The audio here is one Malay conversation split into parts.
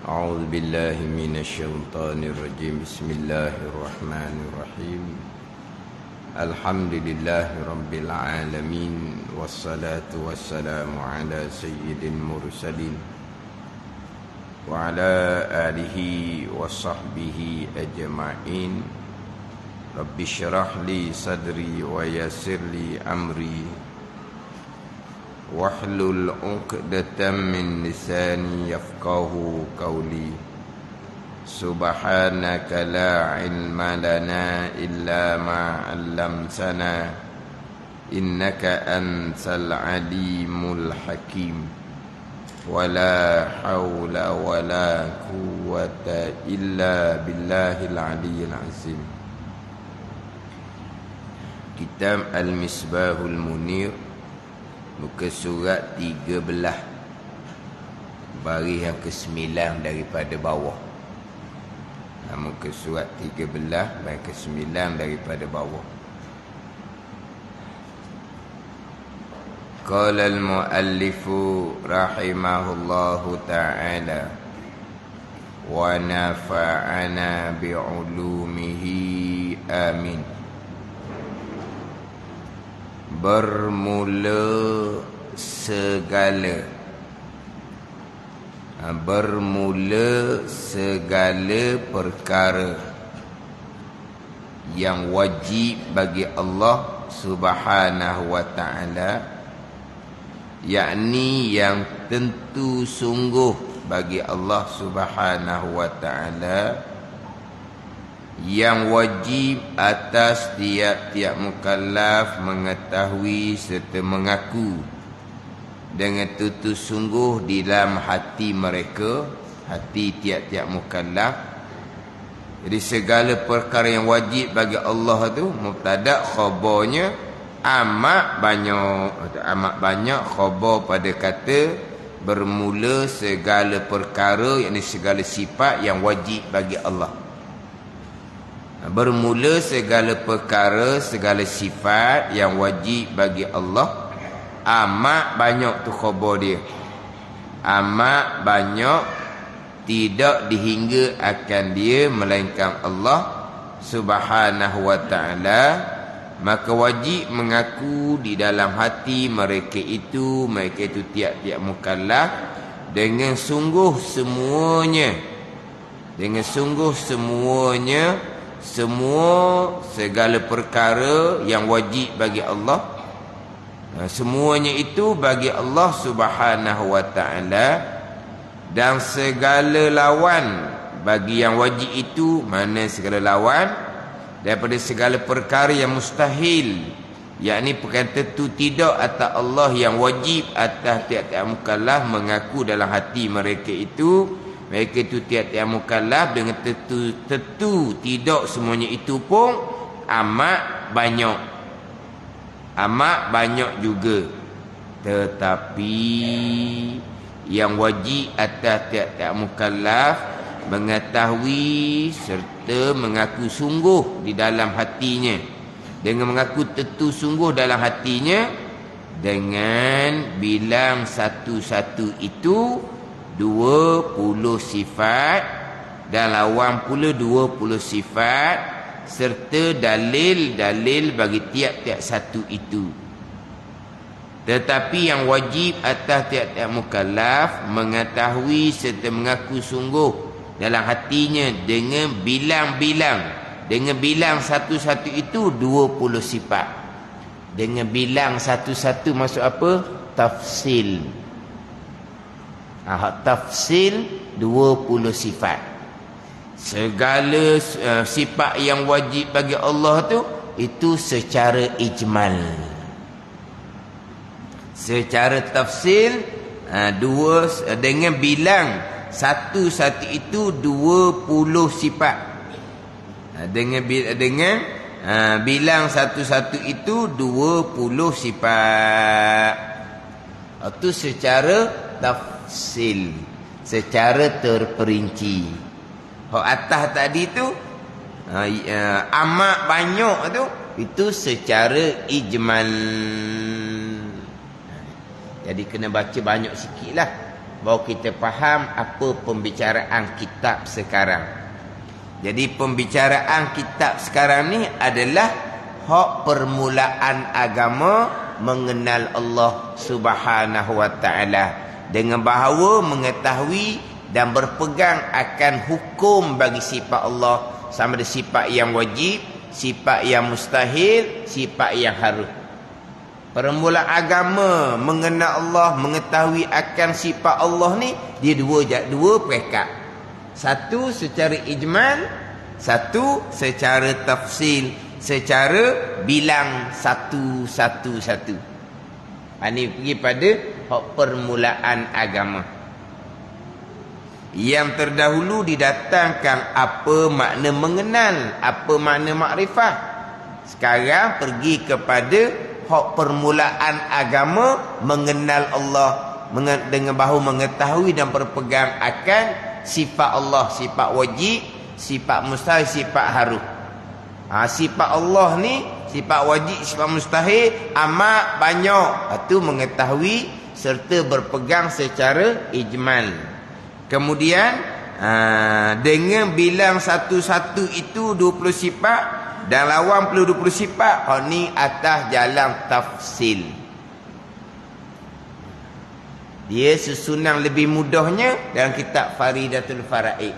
أعوذ بالله من الشيطان الرجيم. بسم الله الرحمن الرحيم. الحمد لله رب العالمين، والصلاة والسلام على سيد المرسلين وعلى آله وصحبه أجمعين. رب اشرح لي صدري ويسر لي أمري واحلل عقدة من لساني يفقهوا قولي. سبحانك لا علم لنا إلا ما علمتنا إنك أنت العليم الحكيم. ولا حول ولا قوة إلا بالله العلي العظيم. Kitab Al-Misbahul Munir, muka surat 13, baris yang ke-9 daripada bawah. Muka surat 13, baris ke-9 daripada bawah. Qala al-muallifu rahimahullahu ta'ala wa nafa'ana bi'ulumihi amin. Bermula segala perkara yang wajib bagi Allah Subhanahu wa ta'ala, yakni yang tentu sungguh bagi Allah Subhanahu wa ta'ala, yang wajib atas tiap-tiap mukallaf mengetahui serta mengaku dengan tutus sungguh di dalam hati mereka, hati tiap-tiap mukallaf. Jadi segala perkara yang wajib bagi Allah tu mubtada, khabarnya amat banyak khabar pada kata bermula segala perkara, yakni segala sifat yang wajib bagi Allah. Bermula segala perkara, segala sifat yang wajib bagi Allah, amat banyak tu khabar dia, amat banyak, tidak dihingga akan dia melainkan Allah Subhanahu wa ta'ala. Maka wajib mengaku di dalam hati mereka itu tiap-tiap mukallaf dengan sungguh semuanya, segala perkara yang wajib bagi Allah, semuanya itu bagi Allah Subhanahu wa ta'ala. Dan segala lawan bagi yang wajib itu, mana segala lawan daripada segala perkara yang mustahil, yakni perkara tentu tidak atas Allah, yang wajib atas tiap-tiap mukallaf mengaku dalam hati mereka itu tiap-tiap mukallaf dengan tentu tidak semuanya itu pun amat banyak juga. Tetapi yang wajib atas tiap-tiap mukallaf mengetahui serta mengaku sungguh di dalam hatinya, dengan mengaku tentu sungguh dalam hatinya, dengan bilang satu-satu itu 20 sifat, dan lawan pula 20 sifat, serta dalil-dalil bagi tiap-tiap satu itu. Tetapi yang wajib atas tiap-tiap mukallaf mengetahui serta mengaku sungguh dalam hatinya dengan bilang-bilang, dengan bilang satu-satu itu 20 sifat. Dengan bilang satu-satu maksud apa? Tafsil. Tafsil 20 sifat. Segala sifat yang wajib bagi Allah tu, itu secara ijmal. Secara tafsil dengan bilang satu-satu itu 20 sifat. Dengan bilang satu-satu itu 20 sifat. Itu secara tafsil, secara terperinci. Atas tadi tu amat banyak tu, itu secara ijmal. Jadi kena baca banyak sikit lah. baru kita faham apa pembicaraan kitab sekarang. Jadi pembicaraan kitab sekarang ni adalah hak permulaan agama mengenal Allah Subhanahu wa taala, dengan bahawa mengetahui dan berpegang akan hukum bagi sifat Allah, sama ada sifat yang wajib, sifat yang mustahil, sifat yang harus. Permulaan agama mengenal Allah, mengetahui akan sifat Allah ni, dia dua peringkat. Satu secara ijmal, satu secara tafsil, secara bilang satu-satu. Ini pergi pada hak permulaan agama. Yang terdahulu didatangkan apa makna mengenal, apa makna makrifah. Sekarang pergi kepada hak permulaan agama mengenal Allah, dengan bahu mengetahui dan berpegang akan sifat Allah, sifat wajib, sifat mustahil, sifat harus. Sifat Allah ni, sifat wajib, sifat mustahil amat banyak. Itu mengetahui serta berpegang secara ijmal. Kemudian dengan bilang satu-satu itu 20 sifat dan lawan perlu 20 sifat. Ni atas jalan tafsil. Dia susunan lebih mudahnya dalam kitab Faridatul Faraid.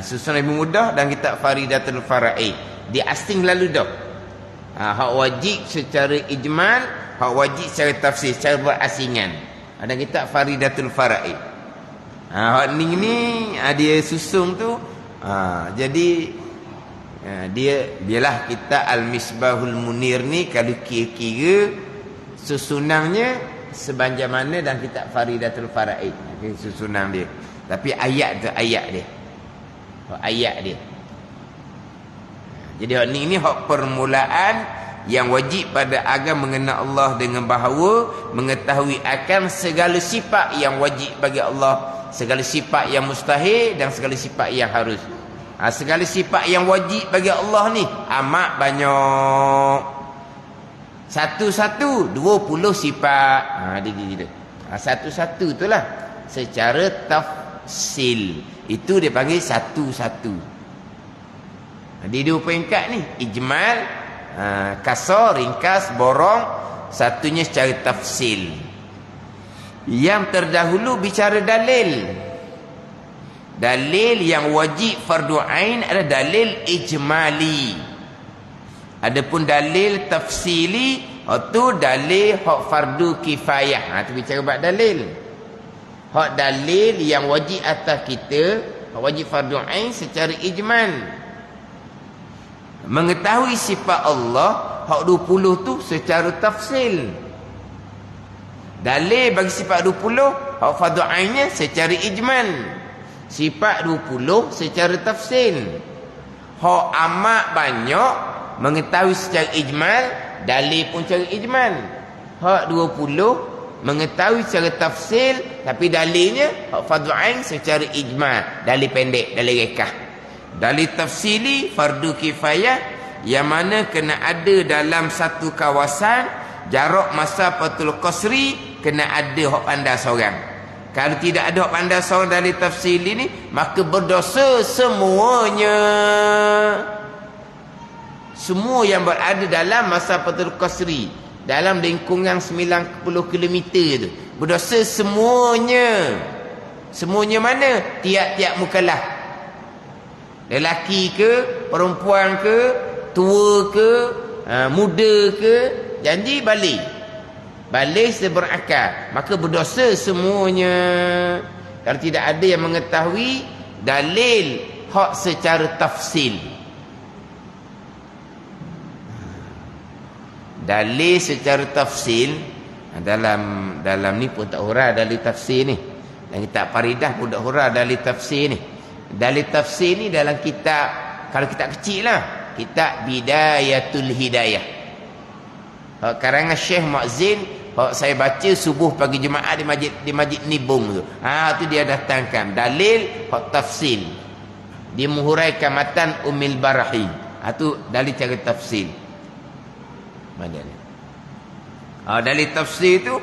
Susunan lebih mudah dalam kitab Faridatul Faraid. Dia asing lalu dah. Hak wajib secara ijmal, hak wajib secara tafsir, secara berasingan. Ada kitab Faridatul Faraid. Hak ni dia susun tu. Jadi dialah kitab Al-Misbahul Munir ni, kalau kira-kira susunannya sebanjam mana dalam kitab Faridatul Faraid. Susunan dia. Tapi ayat tu ayat dia. Ayat dia. Jadi hak ni hak permulaan yang wajib pada agama mengenal Allah, dengan bahawa mengetahui akan segala sifat yang wajib bagi Allah, segala sifat yang mustahil dan segala sifat yang harus. Segala sifat yang wajib bagi Allah ni amat banyak. Satu-satu 20 sifat. Dia. Satu-satu itulah secara tafsil. Itu dia panggil satu-satu. Dia dua peringkat ni, ijmal, kasar, ringkas, borong. Satunya secara tafsil. Yang terdahulu bicara dalil. Dalil yang wajib fardu ain adalah dalil ijmali. Adapun dalil tafsili, itu dalil hak fardu kifayah. Itu bicara bab dalil. Hak dalil yang wajib atas kita, hak wajib fardu ain secara ijmal. Mengetahui sifat Allah, hak 20 tu secara tafsil. Dalil bagi sifat 20, hak fardu ainnya secara ijmal. Sifat 20 secara tafsil. Hak amat banyak mengetahui secara ijmal, dalil pun secara ijmal. Hak 20 mengetahui secara tafsil, tapi dalilnya hak fardu ain secara ijmal, dalil pendek, dalil rekah. Dalil tafsili fardu kifayah, yang mana kena ada dalam satu kawasan, jarak masafatul qasri kena ada hak pandai seorang. Kalau tidak ada hak pandai seorang dalil tafsili ni, maka berdosa semuanya. Semua yang berada dalam masafatul qasri, dalam lingkungan 90 km tu, berdosa semuanya. Semuanya mana? Tiap-tiap mukallaf. Lelaki ke, perempuan ke, tua ke, muda ke, janji balik. Balik seberakal, maka berdosa semuanya. Kalau tidak ada yang mengetahui dalil hak secara tafsil. Dalil secara tafsil dalam ni pun tak hurah dalil tafsir ni. Dan kitab Faridah pun tak hurah dalil tafsir ni. Dalil tafsir ni dalam kitab, kalau kitab kecil lah, kitab Bidayatul Hidayah, karangan Syekh Muazzin. Saya baca subuh pagi Jumaat di masjid Nibung tu. Tu dia datangkan dalil hak tafsil. Dia menghuraikan matan Ummil Barahi. Tu dalil cara tafsil. Mana ni? Dari tafsir tu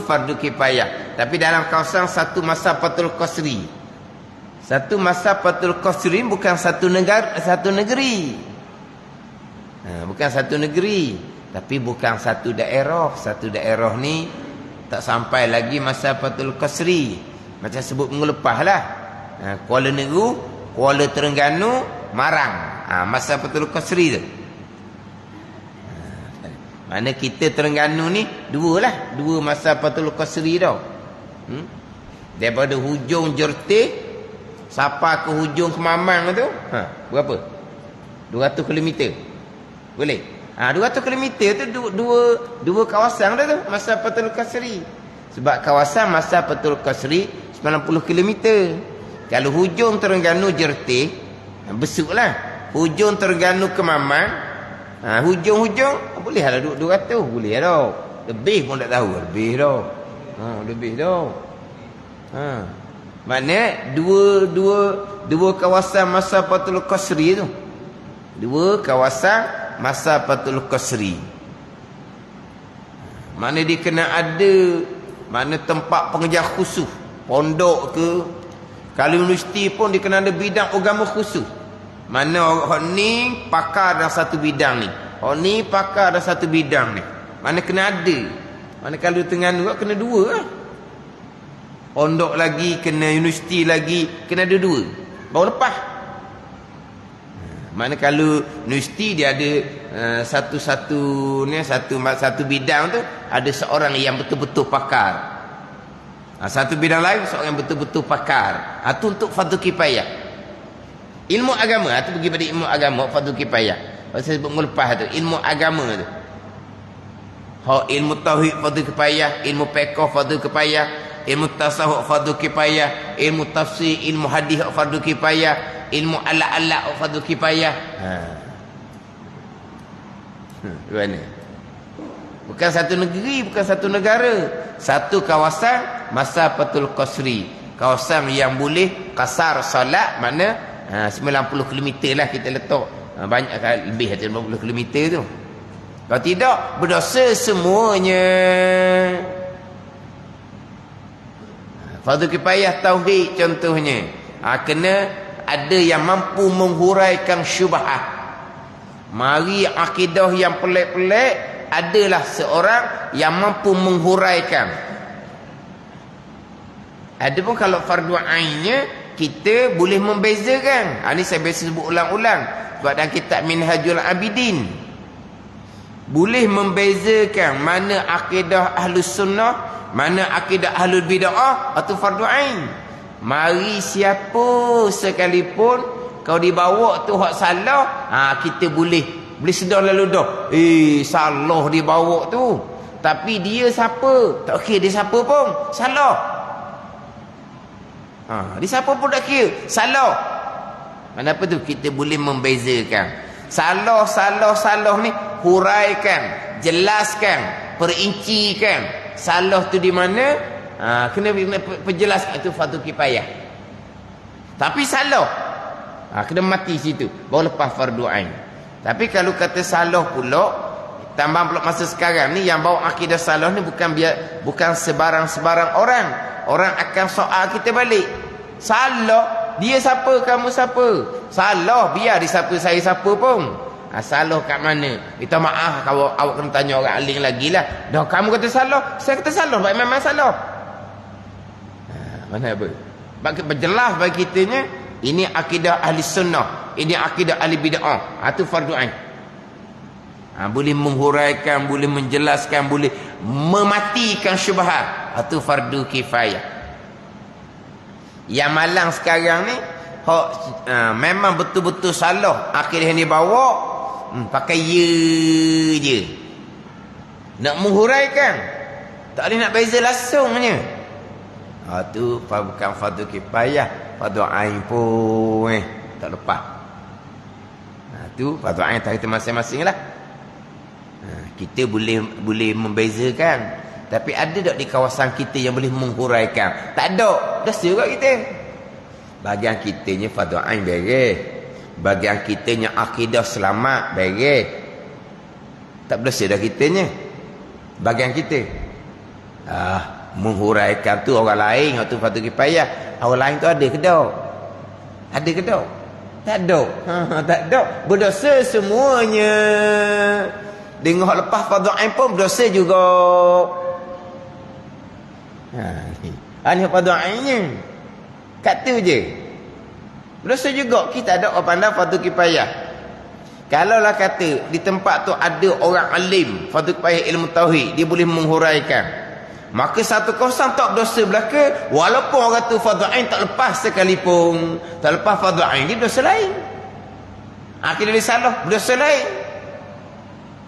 fardu kifayah. Tapi dalam kawasan satu masafatul qasri. Satu masafatul qasri bukan satu negara, satu negeri. Bukan satu negeri, tapi bukan satu daerah. Satu daerah ni tak sampai lagi masafatul qasri. Macam sebut minggu lepas lah. Kuala Negeri, Kuala Terengganu, Marang. Masafatul qasri tu. Mana kita Terengganu ni dua masafatul qasri tau. Daripada hujung Jertih sampai ke hujung Kemamang tu, berapa? 200 km. Boleh? 200 km tu dua kawasan dah tu masafatul qasri. Sebab kawasan masafatul qasri 90 km. Kalau hujung Terengganu Jertih, besuklah. Hujung Terengganu Kemamang, hujung-hujung bolehlah 200, boleh dah. Lebih pun tak tahu, lebih dah. Lebih dah. Maknanya dua kawasan masafatul qasri tu. Dua kawasan masafatul qasri. Mana dia kena ada mana tempat pengajar khusus, pondok ke, kalau universiti pun dia kena ada bidang agama khusus. Mana orang ni pakar dalam satu bidang ni, orang ni pakar dalam satu bidang ni. Mana kena ada. Mana kalau tengah dua kena dua lah. Pondok lagi, kena universiti lagi, kena ada dua. Baru lepas. Mana kalau universiti dia ada satu bidang tu ada seorang yang betul-betul pakar. Satu bidang lain seorang yang betul-betul pakar. Itu untuk fardu kifayah. Ilmu agama tu pergi pada ilmu agama fardu kifayah. Saya sebut lepas tu ilmu agama tu. Ilmu tauhid fardu kifayah, ilmu fiqh fardu kifayah, ilmu tasawuf fardu kifayah, ilmu tafsir, ilmu hadis fardu kifayah, ilmu ala-ala fardu kifayah. Mana? Bukan satu negeri, bukan satu negara. Satu kawasan masafatul qasri. Kawasan yang boleh kasar solat, mana 90 km lah kita letak. Banyak lebih dari 50 km tu. Kalau tidak, berdosa semuanya. Fardu kifayah tauhid contohnya. Kena ada yang mampu menghuraikan syubhat. Mari akidah yang pelik-pelik, adalah seorang yang mampu menghuraikan. Adapun kalau fardu ainnya, kita boleh membezakan. Ini saya biasa sebut ulang-ulang. Sebab dalam kitab Minhajul Abidin, boleh membezakan mana akidah Ahlus Sunnah, mana akidah Ahlul Bid'ah atau fardu ain. Mari siapa sekalipun kau dibawa tu hak salah, kita boleh sedar lalu dah. Salah dibawa tu. Tapi dia siapa? Tak kira dia siapa pun, salah. Dia siapa pun tak kira, salah. Mana apa tu? Kita boleh membezakan. Salah ni huraikan, jelaskan, perincikan. Salah tu di mana? Kena perjelaskan. Itu fardu kifayah. Tapi salah, kena mati situ, baru lepas fardu ain. Tapi kalau kata salah pula, tambah pula masa sekarang ni yang bawa akidah salah ni bukan sebarang-sebarang orang. Orang akan soal kita balik. Salah, dia siapa, kamu siapa? Salah, biar dia siapa, saya siapa pun. Salah kat mana? Minta maaf kalau awak kena tanya orang alim lagi lah. Dah kamu kata salah, saya kata salah, baik memang salah. Mana apa? Berjelas bagi kitanya, ini akidah ahli sunnah, ini akidah ahli bid'ah. Itu fardu ain. Boleh menghuraikan, boleh menjelaskan, boleh mematikan syubhat. Itu fardu kifayah. Yang malang sekarang ni memang betul-betul salah akidah yang dibawa, pakai ya je, nak menghuraikan, tak boleh nak beza langsungnya. Itu bukan fardu kifayah, fardu ain pun tak lepas. Itu fardu ain kita masing-masing lah. Kita boleh membezakan. Tapi ada tak di kawasan kita yang boleh menghuraikan? Tak ada. Dah siap kita. Bagian kitanya fardu ain beres. Bagian kitanya akidah selamat beres. Tak berdosa dah kitanya. bagian kita. Menghuraikan tu orang lain, tu fardu kifayah. Orang lain tu ada ke tak? Ada ke tak? Tak ada. Tak ada. Berdosa semuanya. Dengan hak lepas fardu ain pun berdosa juga. Ni fardu ainnya. Kat tu je. Berdosa juga. Kita ada orang pandang fardu kifayah. Kalaulah kata di tempat tu ada orang alim fardu kifayah ilmu tauhid, dia boleh menghuraikan, maka satu kawasan tak berdosa belaka, walaupun orang tu fardu ain tak lepas sekalipun. Tak lepas fardu ain, dia berdosa lain. Akhirnya dia salah, berdosa lain.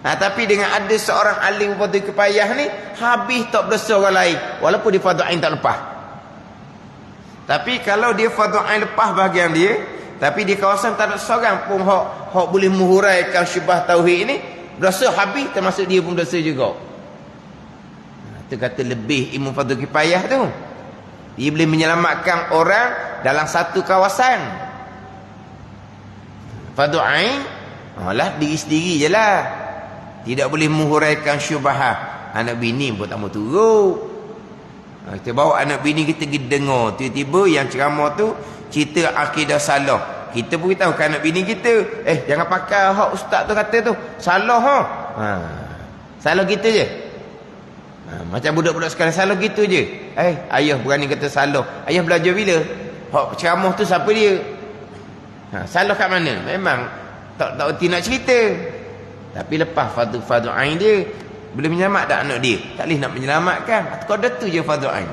Tapi dengan ada seorang alim fardu kifayah ni, habis tak berdosa orang lain, walaupun dia fardu ain tak lepas. Tapi kalau dia fardu ain lepas bahagian dia, tapi di kawasan tak ada seorang pun hak boleh menghuraikan syubhat tauhid ini, berdosa habis, termasuk dia pun berdosa juga. Itu kata lebih ilmu fardu kifayah tu. Dia boleh menyelamatkan orang dalam satu kawasan. Fardu ain, lah diri sendiri je lah. Tidak boleh menghuraikan syubhat. Anak bini pun tak mau turut. Kita bawa anak bini kita pergi dengar, tiba-tiba yang ceramah tu cerita akidah salah. Kita pun tahu kan anak bini kita, jangan pakai hak ustaz tu kata tu, salah ha. Salah kita je. Macam budak-budak sekarang salah gitu je. Ayah berani kata salah. Ayah belajar bila? Hak ceramah tu siapa dia? Salah kat mana? Memang tak erti nak cerita. Tapi lepas fardu ain dia, boleh menyelamat tak anak dia? Tak boleh nak menyelamatkan. Kau tu je fardu ain.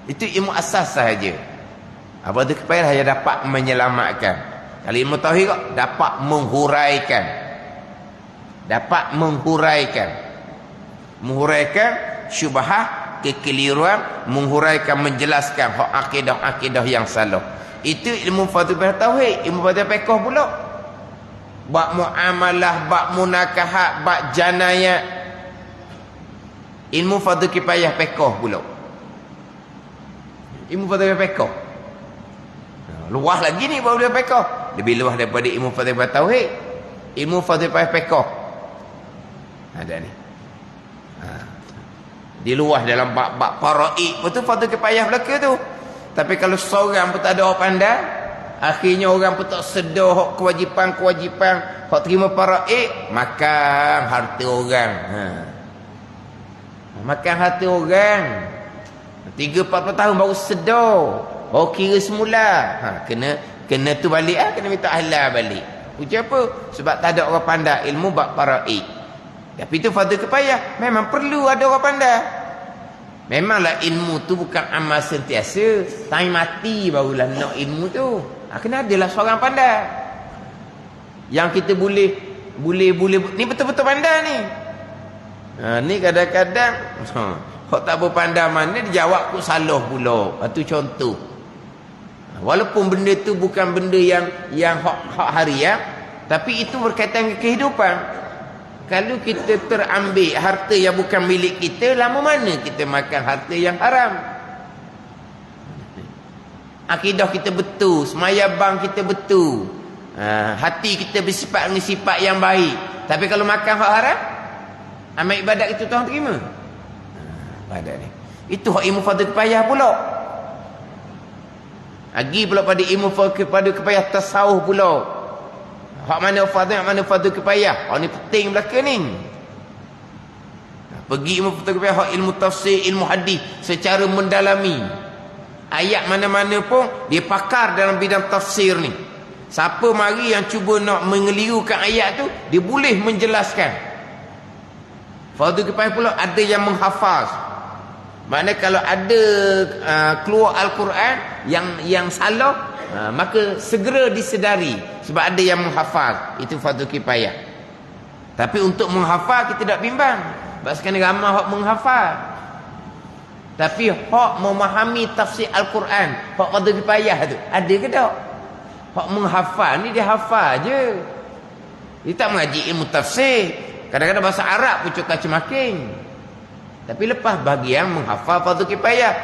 Itu ilmu asas sahaja. Fardu kifayah hanya dapat menyelamatkan. Kalau ilmu tauhid kok dapat menghuraikan. Dapat menghuraikan syubhat, kekeliruan, menghuraikan, menjelaskan hak akidah-akidah yang salah. Itu ilmu fardu tauhid. Ilmu fardu fiqh pula, bab muamalah, bab munakahat, bab janayat. Ilmu fardu kifayah fiqh pula. Ilmu fardu fiqh luas lagi ni, fardu fiqh lebih luas daripada ilmu fardu tauhid. Ilmu fardu fiqh ada ni. Dia luas dalam bab-bab faraid. Betul fardu kifayah belaka tu. Tapi kalau seorang pun tak ada orang pandai, akhirnya orang pun tak sedar hak kewajipan hak terima faraid, makan harta orang. Makan harta orang. 3-4 tahun baru sedar, baru kira semula. Kena tu balik kena minta halal balik. Ujian apa? Sebab tak ada orang pandai ilmu bab faraid. Tapi itu fardu kifayah, memang perlu ada orang pandai. Memanglah ilmu tu bukan amal sentiasa, time mati barulah nak ilmu tu. Kena adalah seorang pandai. Yang kita boleh ni betul-betul pandai ni. Ni kadang-kadang hak tak berpandai mana dia jawab ku salah pula. Itu contoh. Walaupun benda tu bukan benda yang hak harian, tapi itu berkaitan dengan kehidupan. Kalau kita terambil harta yang bukan milik kita, lama mana kita makan harta yang haram? Akidah kita betul, semayabang kita betul, hati kita bersifat dengan sifat yang baik. Tapi kalau makan hak haram, amal ibadat itu Tuhan terima? Pada ni, itu hak ilmu fardu kifayah pula. Lagi pula pada ilmu fardu kifayah tasawuf pula. Hak mana fardu kifayah? Ni penting belaka ni. Pergi ilmu fardu kifayah, hak ilmu tafsir, ilmu hadis secara mendalami. Ayat mana-mana pun dia pakar dalam bidang tafsir ni. Siapa mari yang cuba nak mengelirukan ayat tu, dia boleh menjelaskan. Fardu kifayah pula ada yang menghafaz. Maknanya kalau ada keluar Al-Quran yang salah, maka segera disedari sebab ada yang menghafal. Itu fardu kifayah. Tapi untuk menghafal kita tak bimbang, sebab sekarang ramai hak menghafal. Tapi hak memahami tafsir Al-Quran, hak fardu kifayah tu ada ke tak? Hak menghafal ni dia hafal je, dia tak mengaji ilmu tafsir. Kadang-kadang bahasa Arab pun cakap cemaking. Tapi lepas bagi yang menghafal fardu kifayah,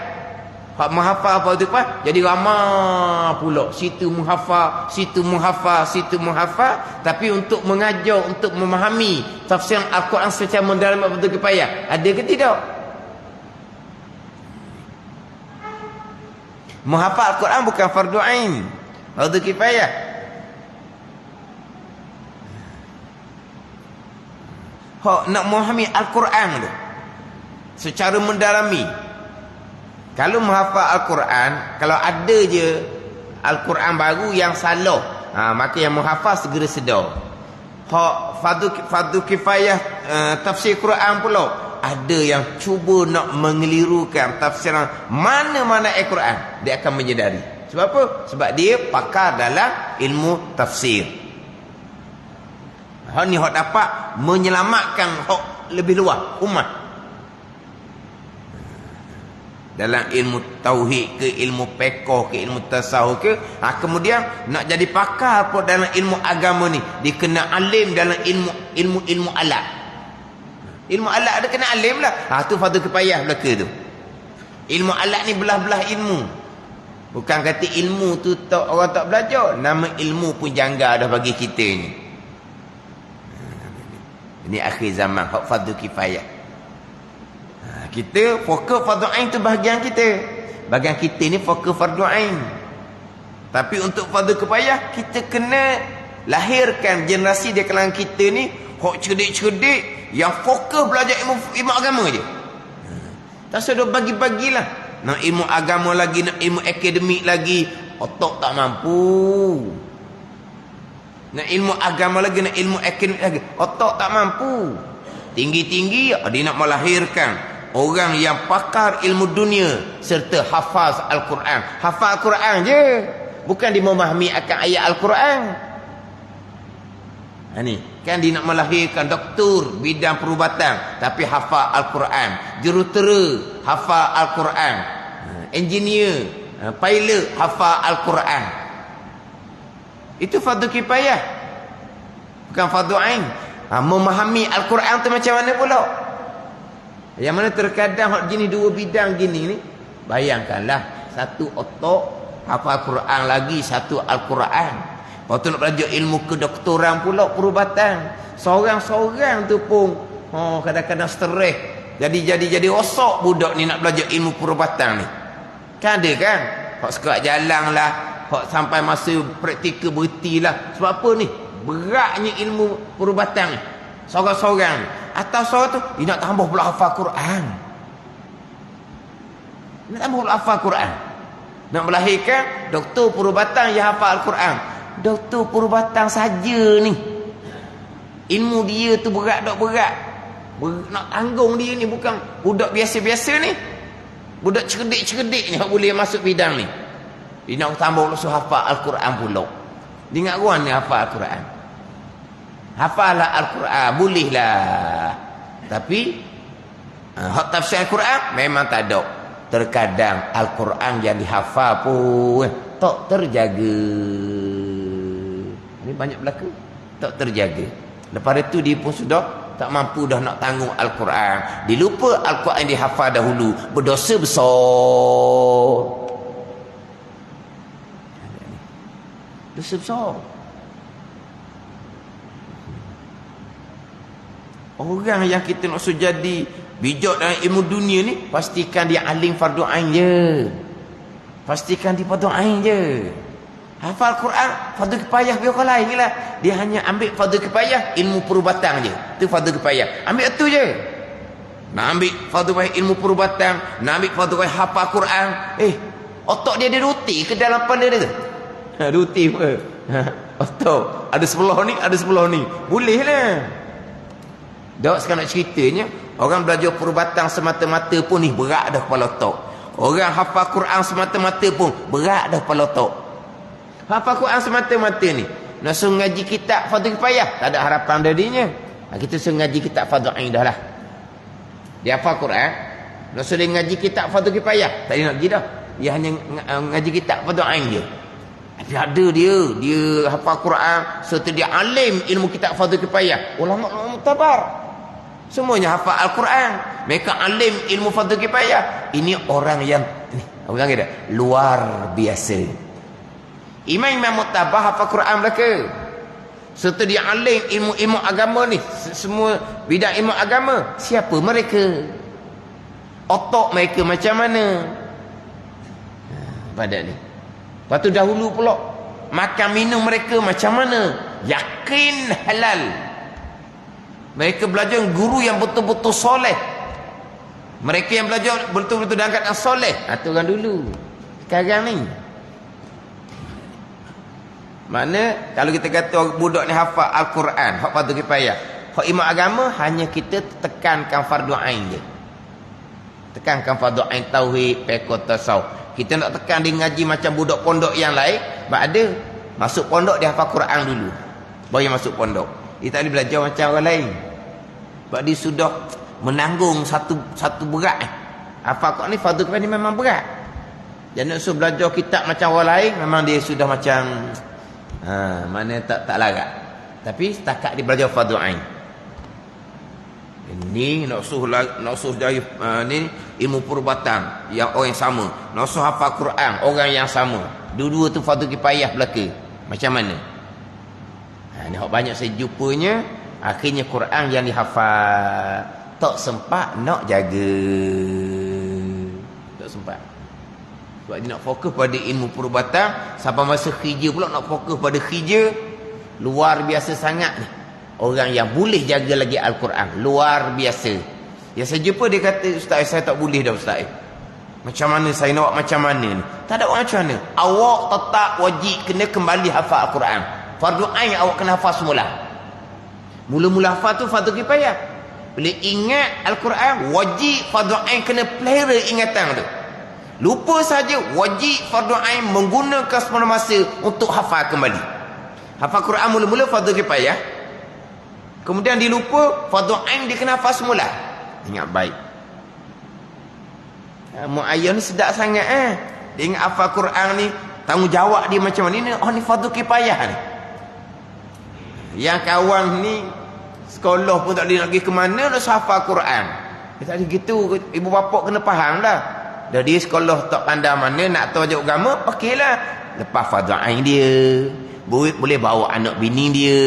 Hak menghafal fardu kifayah jadi ramai pula. Situ menghafal, situ menghafal, situ menghafal. Tapi untuk mengajar, untuk memahami tafsir Al-Quran secara mendalam fardu kifayah, ada ke tidak? Menghafal Al-Quran bukan fardu ain, fardu kifayah. Hak nak memahami Al-Quran tu secara mendalami. Kalau menghafal Al-Quran, kalau ada je Al-Quran baru yang salah, maka yang menghafal segera sedar. Hak fardu kifayah tafsir Quran pula, ada yang cuba nak mengelirukan tafsiran mana-mana Al-Quran, dia akan menyedari. Sebab apa? Sebab dia pakar dalam ilmu tafsir. Hak ni hak dapat menyelamatkan hak lebih luas umat. Dalam ilmu tauhid ke, ilmu fiqh ke, ilmu tasawuf ke, kemudian nak jadi pakar pun dalam ilmu agama ni, dia kena alim dalam ilmu alat. Ilmu alat ada kena alim lah. Tu fardu kifayah belaka tu. Ilmu alat ni belah-belah ilmu. Bukan kata ilmu tu orang tak belajar, nama ilmu pun janggal dah bagi kita ni. Ini akhir zaman hak fardu kifayah. Kita fokus fardu ain tu bahagian kita. Bahagian kita ni fokus fardu ain. Tapi untuk fardu kifayah, kita kena lahirkan generasi di kalangan kita ni hak cerdik-cerdik yang fokus belajar ilmu agama je. Tak sudah bagi-bagilah. Nak ilmu agama lagi, nak ilmu akademik lagi, otak tak mampu. Nak ilmu agama lagi, nak ilmu akademik lagi, otak tak mampu. Tinggi-tinggi dia nak melahirkan orang yang pakar ilmu dunia serta hafaz Al-Quran. Hafaz Al-Quran je, bukan dia memahami akan ayat Al-Quran. Ni kan dia nak melahirkan doktor bidang perubatan tapi hafaz Al-Quran, jurutera hafaz Al-Quran, engineer, pilot hafaz Al-Quran. Itu fardu kifayah, bukan fardu ain. Memahami Al-Quran tu macam mana pula? Yang mana terkadang hak jenis dua bidang gini ni, bayangkanlah, satu otak hafal Quran lagi, satu Al-Quran. Lepas tu nak belajar ilmu kedoktoran pula, perubatan. Seorang-seorang tu pun kadang-kadang stres. Jadi rosak budak ni nak belajar ilmu perubatan ni. Kan ada kan? Hak sekat jalan lah, hak sampai masa praktikal berhenti lah. Sebab apa ni? Beratnya ilmu perubatan ni. Seorang-seorang ni. Atau seorang tu, dia nak tambah pula hafal Quran. Nak tambah pula hafal Quran. Nak melahirkan doktor perubatan yang hafal Al-Quran. Doktor perubatan saja ni, ilmu dia tu berat tak berat. Nak tanggung dia ni, bukan budak biasa-biasa ni. Budak cerdik-cerdik ni yang boleh masuk bidang ni. Dia nak tambah pula hafal Al-Quran pula. Dia ingat orang ni hafal Al-Quran. Hafalah Al-Quran, bolehlah. Tapi hak tafsir Al-Quran memang tak ada. Terkadang Al-Quran yang dihafal pun tak terjaga. Ini banyak berlaku, tak terjaga. Lepas itu dia pun sudah tak mampu dah nak tanggung Al-Quran. Dia lupa Al-Quran yang dihafal dahulu, berdosa besar. Dosa besar. Orang yang kita nak suruh jadi bijak dalam ilmu dunia ni, pastikan dia alim fardu ain je. Pastikan dia fardu ain je. Hafal Quran fardu kifayah biar orang lain lah. Dia hanya ambil fardu kifayah ilmu perubatan je. Itu fardu kifayah. Ambil itu je. Nak ambil fardu kifayah ilmu perubatan, nak ambil fardu kifayah hafal Quran. Otak dia ada roti ke dalam kepala dia tu? Roti apa? Otak. Ada sebelah ni, ada sebelah ni. Boleh lah. Dah sekarang nak ceritanya, orang belajar perubatan semata-mata pun ni berat dah kepala otak. Orang hafal Quran semata-mata pun berat dah kepala otak. Hafal Quran semata-mata ni, nak suruh ngaji kitab fardu kifayah, tak ada harapan darinya. Kita suruh ngaji kitab fardu ain dah lah. Dia hafal Quran, nak suruh dia ngaji kitab fardu kifayah, tak ada nak pergi dah. Dia hanya ngaji kitab fardu ain je. Dia ada dia hafal Quran serta dia alim ilmu kitab fardu kifayah. Ulama mutabar. Semuanya hafal Al-Quran. Mereka alim ilmu fardu kifayah. Ini orang yang Orang kata luar biasa. Imam-imam muktabah hafal Quran mereka. Serta dia alim ilmu-ilmu agama ni, semua bidang ilmu agama. Siapa mereka? Otak mereka macam mana? Pada ni. Lepas tu dahulu pula makan minum mereka macam mana? Yakin halal. Mereka belajar guru yang betul-betul soleh. Mereka yang belajar betul-betul dalam keadaan soleh. Itu orang dulu. Sekarang ni mana kalau kita kata budak ni hafal Al-Quran, hak fardu kifayah, hak imam agama, hanya kita tekankan fardu ain je. Tekankan fardu ain tauhid, fiqh, tasawuf. Kita nak tekan dia ngaji macam budak pondok yang lain, sebab ada masuk pondok dia hafal Quran dulu, baru masuk pondok. Dia tak boleh belajar macam orang lain. Sebab dia sudah menanggung satu berat. Hafal Quran ni fardu kifayah ni memang berat. Jangan nak suruh belajar kitab macam orang lain, memang dia sudah macam mana tak larat. Tapi setakat dia belajar fardu ain. Ini nak suruh dari ni ilmu perubatan yang orang yang sama, nak suruh hafal Quran orang yang sama. Dua-dua tu fardu kifayah belaka. Macam mana? Ni hak banyak saya jumpanya, akhirnya Quran yang dihafal tak sempat nak jaga. Tak sempat. Sebab dia nak fokus pada ilmu perubatan, sampai masa khija pula nak fokus pada khija. Luar biasa sangat ni orang yang boleh jaga lagi Al-Quran. Luar biasa. Yang saya jumpa dia kata, ustaz saya tak boleh dah ustaz. Macam mana saya nak buat macam mana ni? Tak ada macam mana. Awak tetap wajib kena kembali hafal Al-Quran. Fardu ain awak kena hafal semula. Mula-mula hafal tu fardu kifayah. Bila ingat Al-Quran, wajib fardu ain kena pelihara ingatan tu. Lupa saja, wajib fardu ain menggunakan semua masa untuk hafal kembali. Hafal Quran mula-mula fardu kifayah. Kemudian dilupa, fardu ain dia kena hafal semula. Ingat baik. Muayyah ni sedap sangat Dia ingat hafal Quran ni, tanggungjawab dia macam mana ni. Oh ni fardu kifayah ni. Yang kawan ni sekolah pun tak boleh nak pergi ke mana, nak hafal Quran. Dia tak ada gitu, ibu bapa kena faham dah. Dah dia sekolah tak pandai mana, nak tahu ajar agama, okeylah. Lepas fardu ain dia, boleh bawa anak bini dia,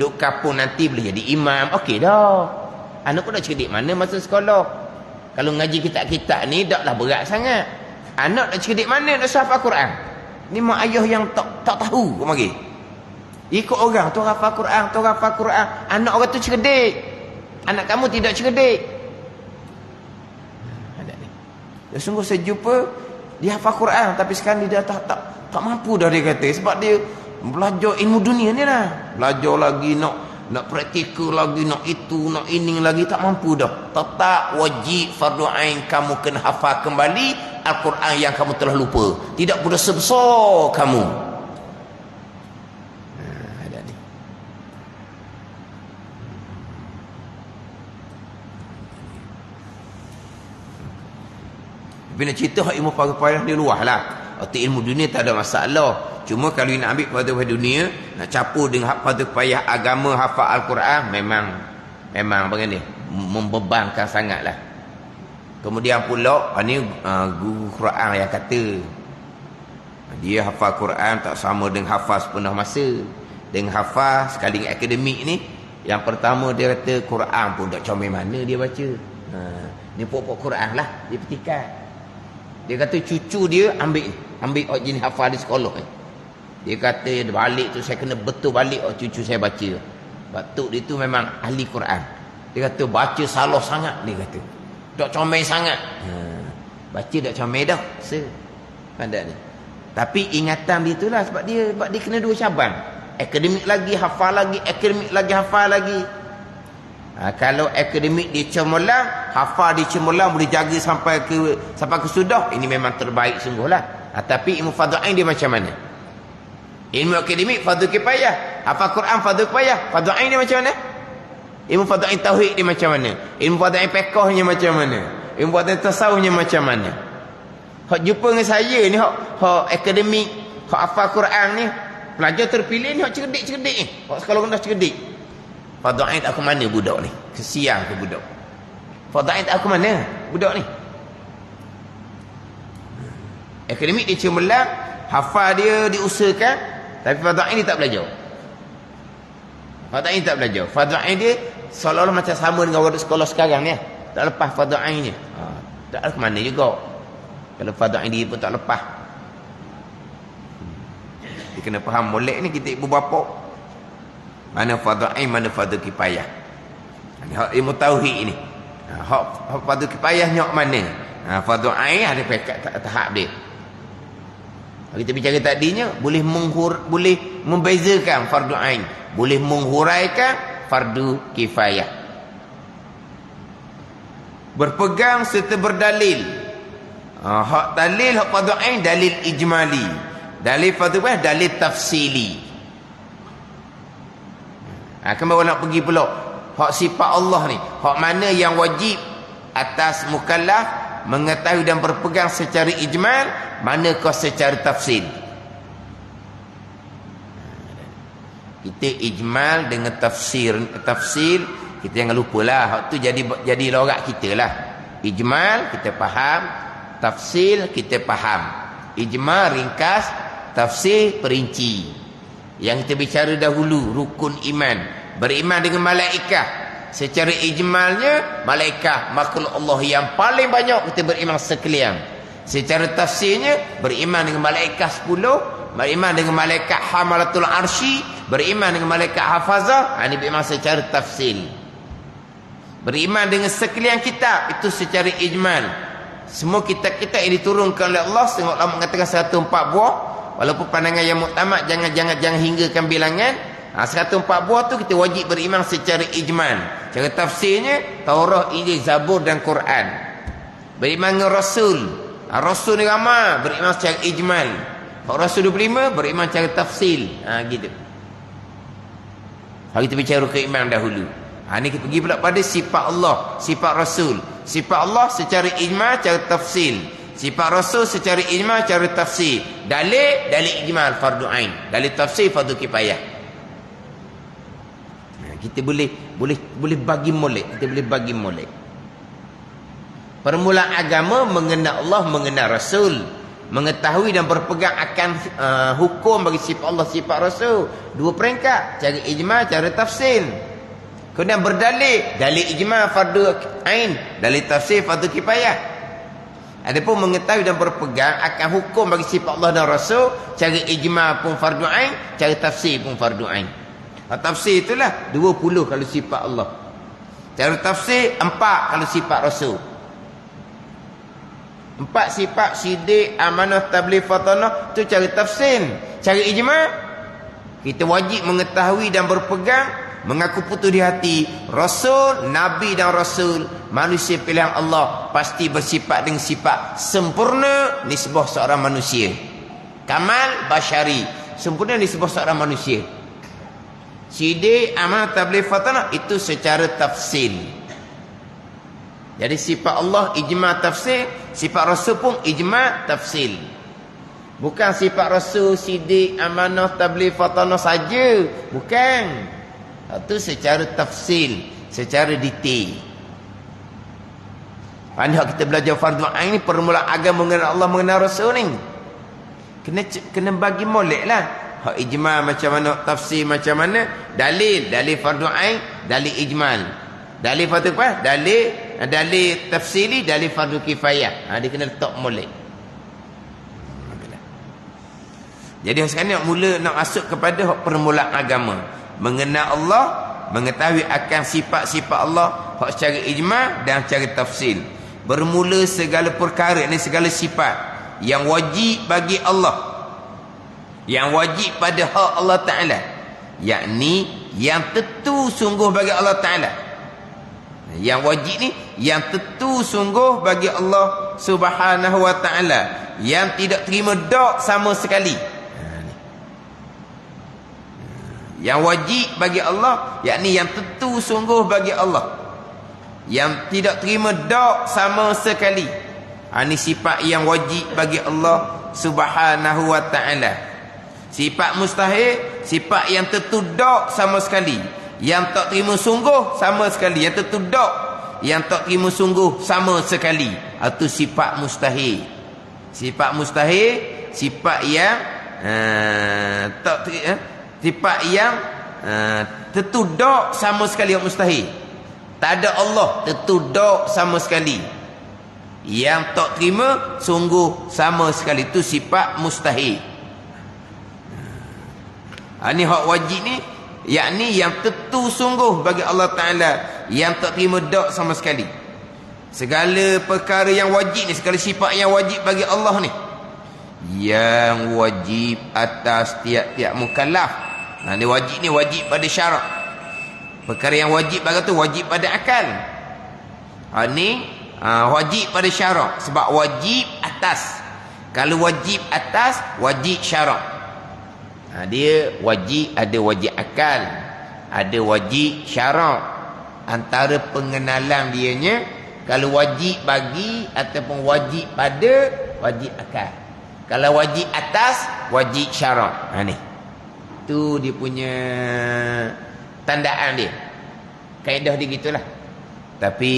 duk kampung nanti boleh jadi imam, okey dah. Anak pun nak cerdik mana masa sekolah. Kalau ngaji kitab-kitab ni taklah berat sangat. Anak nak cerdik mana nak hafal Quran. Ni mak ayah yang tak tahu kau mari. Ikut orang tu hafal Quran, tu hafal Quran. Anak orang tu cerdik. Anak kamu tidak cerdik. Dia sungguh saya jumpa dia hafal Quran, tapi sekarang dia dah tak mampu dah dia kata, sebab dia belajar ilmu dunia ni lah. Belajar lagi nak praktikal lagi, nak itu, nak ini lagi, tak mampu dah. Tetap wajib fardu ain kamu kena hafal kembali Al-Quran yang kamu telah lupa. Tidak berdosa besar kamu. Ada ni. Tapi nak cerita ilmu fardu dia luas lah. Arti ilmu dunia tak ada masalah. Cuma kalau nak ambil fardu dunia, nak campur dengan fardu kifayah agama, hafal Al-Quran, memang bagaimana, membebankan sangatlah. Kemudian pula ni guru Quran yang kata dia hafal Quran tak sama dengan hafal sepenuh masa. Dengan hafal sekali akademik ni, yang pertama dia kata Quran pun tak comel mana dia baca. Ni pokok Quran lah dia petikan. Dia kata cucu dia ambil jenis hafal di sekolah ni. Dia kata balik tu saya kena betul balik cucu saya baca. Batuk dia tu memang ahli Quran. Dia kata baca salah sangat, dia kata. Tak comel sangat. Baca tak comel dah. Pandai ni. Tapi ingatan dia tu lah, sebab dia kena dua cabang. Akademik lagi, hafal lagi, akademik lagi, hafal lagi. Kalau akademik dia cemerlang, hafal dia cemerlang, boleh jaga sampai ke sudah, ini memang terbaik sungguhlah. Tapi ilmu fardu ain dia macam mana? Ilmu akademik fardu kifayah, hafal Quran fardu kifayah, fardu ain dia macam mana? Ilmu fardu ain tauhid dia macam mana? Ilmu fardu ain fiqhnya macam mana? Ilmu fardu ain tasawufnya macam mana? Hak jumpa dengan saya ni, hak akademik, hak hafal Quran ni, pelajar terpilih ni hak cerdik-cerdik ni, hak sekolah rendah cerdik. Fardu ain tak ke mana budak ni? Kesian ke budak. Fardu ain tak ke mana budak ni? Akademik dia cemerlang, hafal dia diusahakan, tapi fardu ain dia tak belajar. Fardu ain tak belajar. Fardu ain dia seolah-olah macam sama dengan waris sekolah sekarang ni. Tak lepas fardu ain ni. Tak ada ke mana juga. Kalau fardu ain dia pun tak lepas. Dia kena faham molek ni kita ibu bapa. Mana fardu ain, mana fardu kifayah. Ini hak ilmu tauhid ni. Hak fardu kifayah nyok mana? Fardu ain ada pekat tahap dia. Kita bicara tadinya boleh membezakan fardu ain, boleh menghuraikan fardu kifayah. Berpegang serta berdalil. Hak dalil hak fardu ain dalil ijmali. Dalil fardu kifayah dalil tafsili. Kembali nak pergi pula hak sifat Allah ni, hak mana yang wajib atas mukallaf mengetahui dan berpegang secara ijmal, manakah secara tafsil. Kita ijmal dengan tafsir, kita jangan lupalah hak tu jadi lorak kita lah. Ijmal kita faham, tafsil kita faham. Ijmal ringkas, tafsir perinci. Yang kita bicara dahulu rukun iman, beriman dengan malaikat. Secara ijmalnya malaikat makhluk Allah yang paling banyak kita beriman sekalian. Secara tafsirnya beriman dengan malaikat 10, beriman dengan malaikat hamalatul arsy, beriman dengan malaikat hafazah. Ini beriman secara tafsil. Beriman dengan sekalian kitab itu secara ijmal. Semua kitab-kitab yang diturunkan oleh Allah, setengah ulama mengatakan 104 buah. Walaupun pandangan yang muktamad jangan hinggakan bilangan. 104 buah tu kita wajib beriman secara ijmal. Cara tafsirnya Taurat, Injil, Zabur dan Quran. Beriman dengan Rasul. Rasul ni ramai, beriman secara ijmal. Kalau Rasul 25 beriman secara tafsil. Gitu. Kalau kita bicara keimanan dahulu. Ni kita pergi pula pada sifat Allah, sifat Rasul. Sifat Allah secara ijmal, cara tafsil. Sifat Rasul secara ijmal, cara tafsir. Dalil ijmal fardu ain. Dalil tafsir fardu kifayah. Kita boleh bagi molek. Kita boleh bagi molek. Permulaan agama mengenal Allah, mengenal Rasul, mengetahui dan berpegang akan hukum bagi sifat Allah, sifat Rasul. 2 peringkat, cara ijmal, cara tafsir. Kemudian berdalil, dalil ijmal fardu ain, dalil tafsir fardu kifayah. Adapun mengetahui dan berpegang akan hukum bagi sifat Allah dan Rasul, cara ijmal pun fardu ain, cara tafsir pun fardu ain. Tafsir itulah 20 kalau sifat Allah. Cara tafsir 4 kalau sifat Rasul. 4 sifat sidik, amanah, tabligh, fatanah, tu cara tafsir. Cara ijma' kita wajib mengetahui dan berpegang, mengaku putus di hati Rasul, Nabi dan Rasul, manusia pilihan Allah, pasti bersifat dengan sifat sempurna nisbah seorang manusia. Kamal basyari, sempurna nisbah seorang manusia. Sidik, amanah, tabligh, fatanah itu secara tafsil. Jadi sifat Allah ijma' tafsir, sifat Rasul pun ijma' tafsil. Bukan sifat Rasul sidik, amanah, tabligh, fatanah saja, bukan. Itu secara tafsil, secara detail. Pandai kita belajar fardu ain ni, permulaan agama mengenal Allah, mengenal Rasul ni. Kena bagi molek lah. Hak ijmal macam mana, tafsir macam mana, dalil fardu ain, dalil ijmal. Dalil fardu kifayah, dalil tafsiri, dalil fardu kifayah. Dia kena letak molek. Jadi sekarang nak masuk kepada hak permulaan agama. Mengenal Allah, mengetahui akan sifat-sifat Allah, hak secara ijmal dan secara tafsil. Bermula segala perkara ni, segala sifat yang wajib bagi Allah, yang wajib pada hak Allah Ta'ala, yakni yang tentu sungguh bagi Allah Ta'ala. Yang wajib ni yang tentu sungguh bagi Allah Subhanahu wa Ta'ala, yang tidak terima dak sama sekali. Yang wajib bagi Allah, yakni yang tentu sungguh bagi Allah, yang tidak terima dak sama sekali. Ini sifat yang wajib bagi Allah Subhanahu wa Ta'ala. Sifat mustahil, sifat yang tentu dak sama sekali, yang tak terima sungguh sama sekali, yang tentu dak, yang tak terima sungguh sama sekali. Itu sifat mustahil. Sifat mustahil, sifat yang sifat yang tentu dok sama sekali yang mustahil. Tak ada Allah, tentu dok sama sekali. Yang tak terima sungguh sama sekali, itu sifat mustahil. Ini hak wajib ni, yakni yang tentu sungguh bagi Allah Ta'ala, yang tak terima dok sama sekali. Segala perkara yang wajib ni, segala sifat yang wajib bagi Allah ni, yang wajib atas tiap-tiap mukallaf. Ni wajib ni wajib pada syarak. Perkara yang wajib bagi tu wajib pada akal. Ni wajib pada syarak, sebab wajib atas. Kalau wajib atas, wajib syarak. Dia wajib, ada wajib akal, ada wajib syarak. Antara pengenalan dianya, kalau wajib bagi ataupun wajib pada, wajib akal. Kalau wajib atas, wajib syarak. Ni tu dia punya tandaan dia. Kaedah dia gitulah. Tapi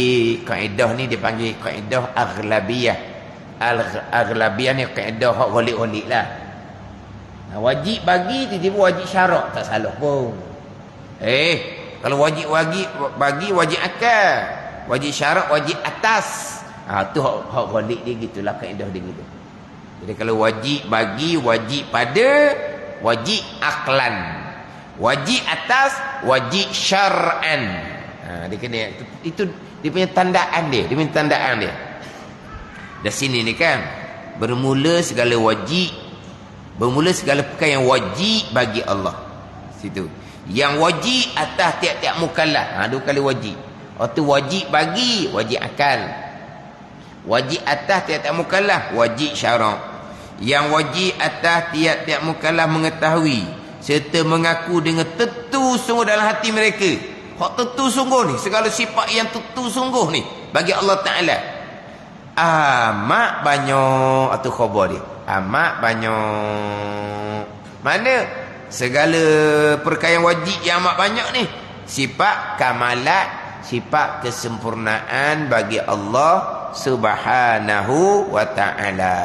kaedah ni dia panggil kaedah aghlabiyah. Aghlabiyah ni kaedah hak golik-golik lah. Wajib bagi, tiba-tiba wajib syarak, tak salah pun. Kalau wajib bagi, wajib akal. Wajib syarak, wajib atas. Tu hak golik dia gitulah, kaedah dia gitu. Jadi kalau wajib bagi, wajib pada, wajib aklan. Wajib atas, wajib syar'an. Dia kena, itu dia punya tandaan dia. Dia punya tandaan dia. Dari sini ni kan, bermula segala wajib, bermula segala perkara yang wajib bagi Allah. Situ. Yang wajib atas tiap-tiap mukallaf. Dua kali wajib. Waktu wajib bagi, wajib akal. Wajib atas tiap-tiap mukallaf, wajib syarak. Yang wajib atas tiap-tiap mukallaf mengetahui serta mengaku dengan tentu sungguh dalam hati mereka. Hak tentu sungguh ni, segala sifat yang tentu sungguh ni bagi Allah Ta'ala. Amat banyak atau khabar dia. Amat banyak. Mana segala perkara yang wajib yang amat banyak ni, sifat kamalat, sifat kesempurnaan bagi Allah Subhanahu wa Ta'ala.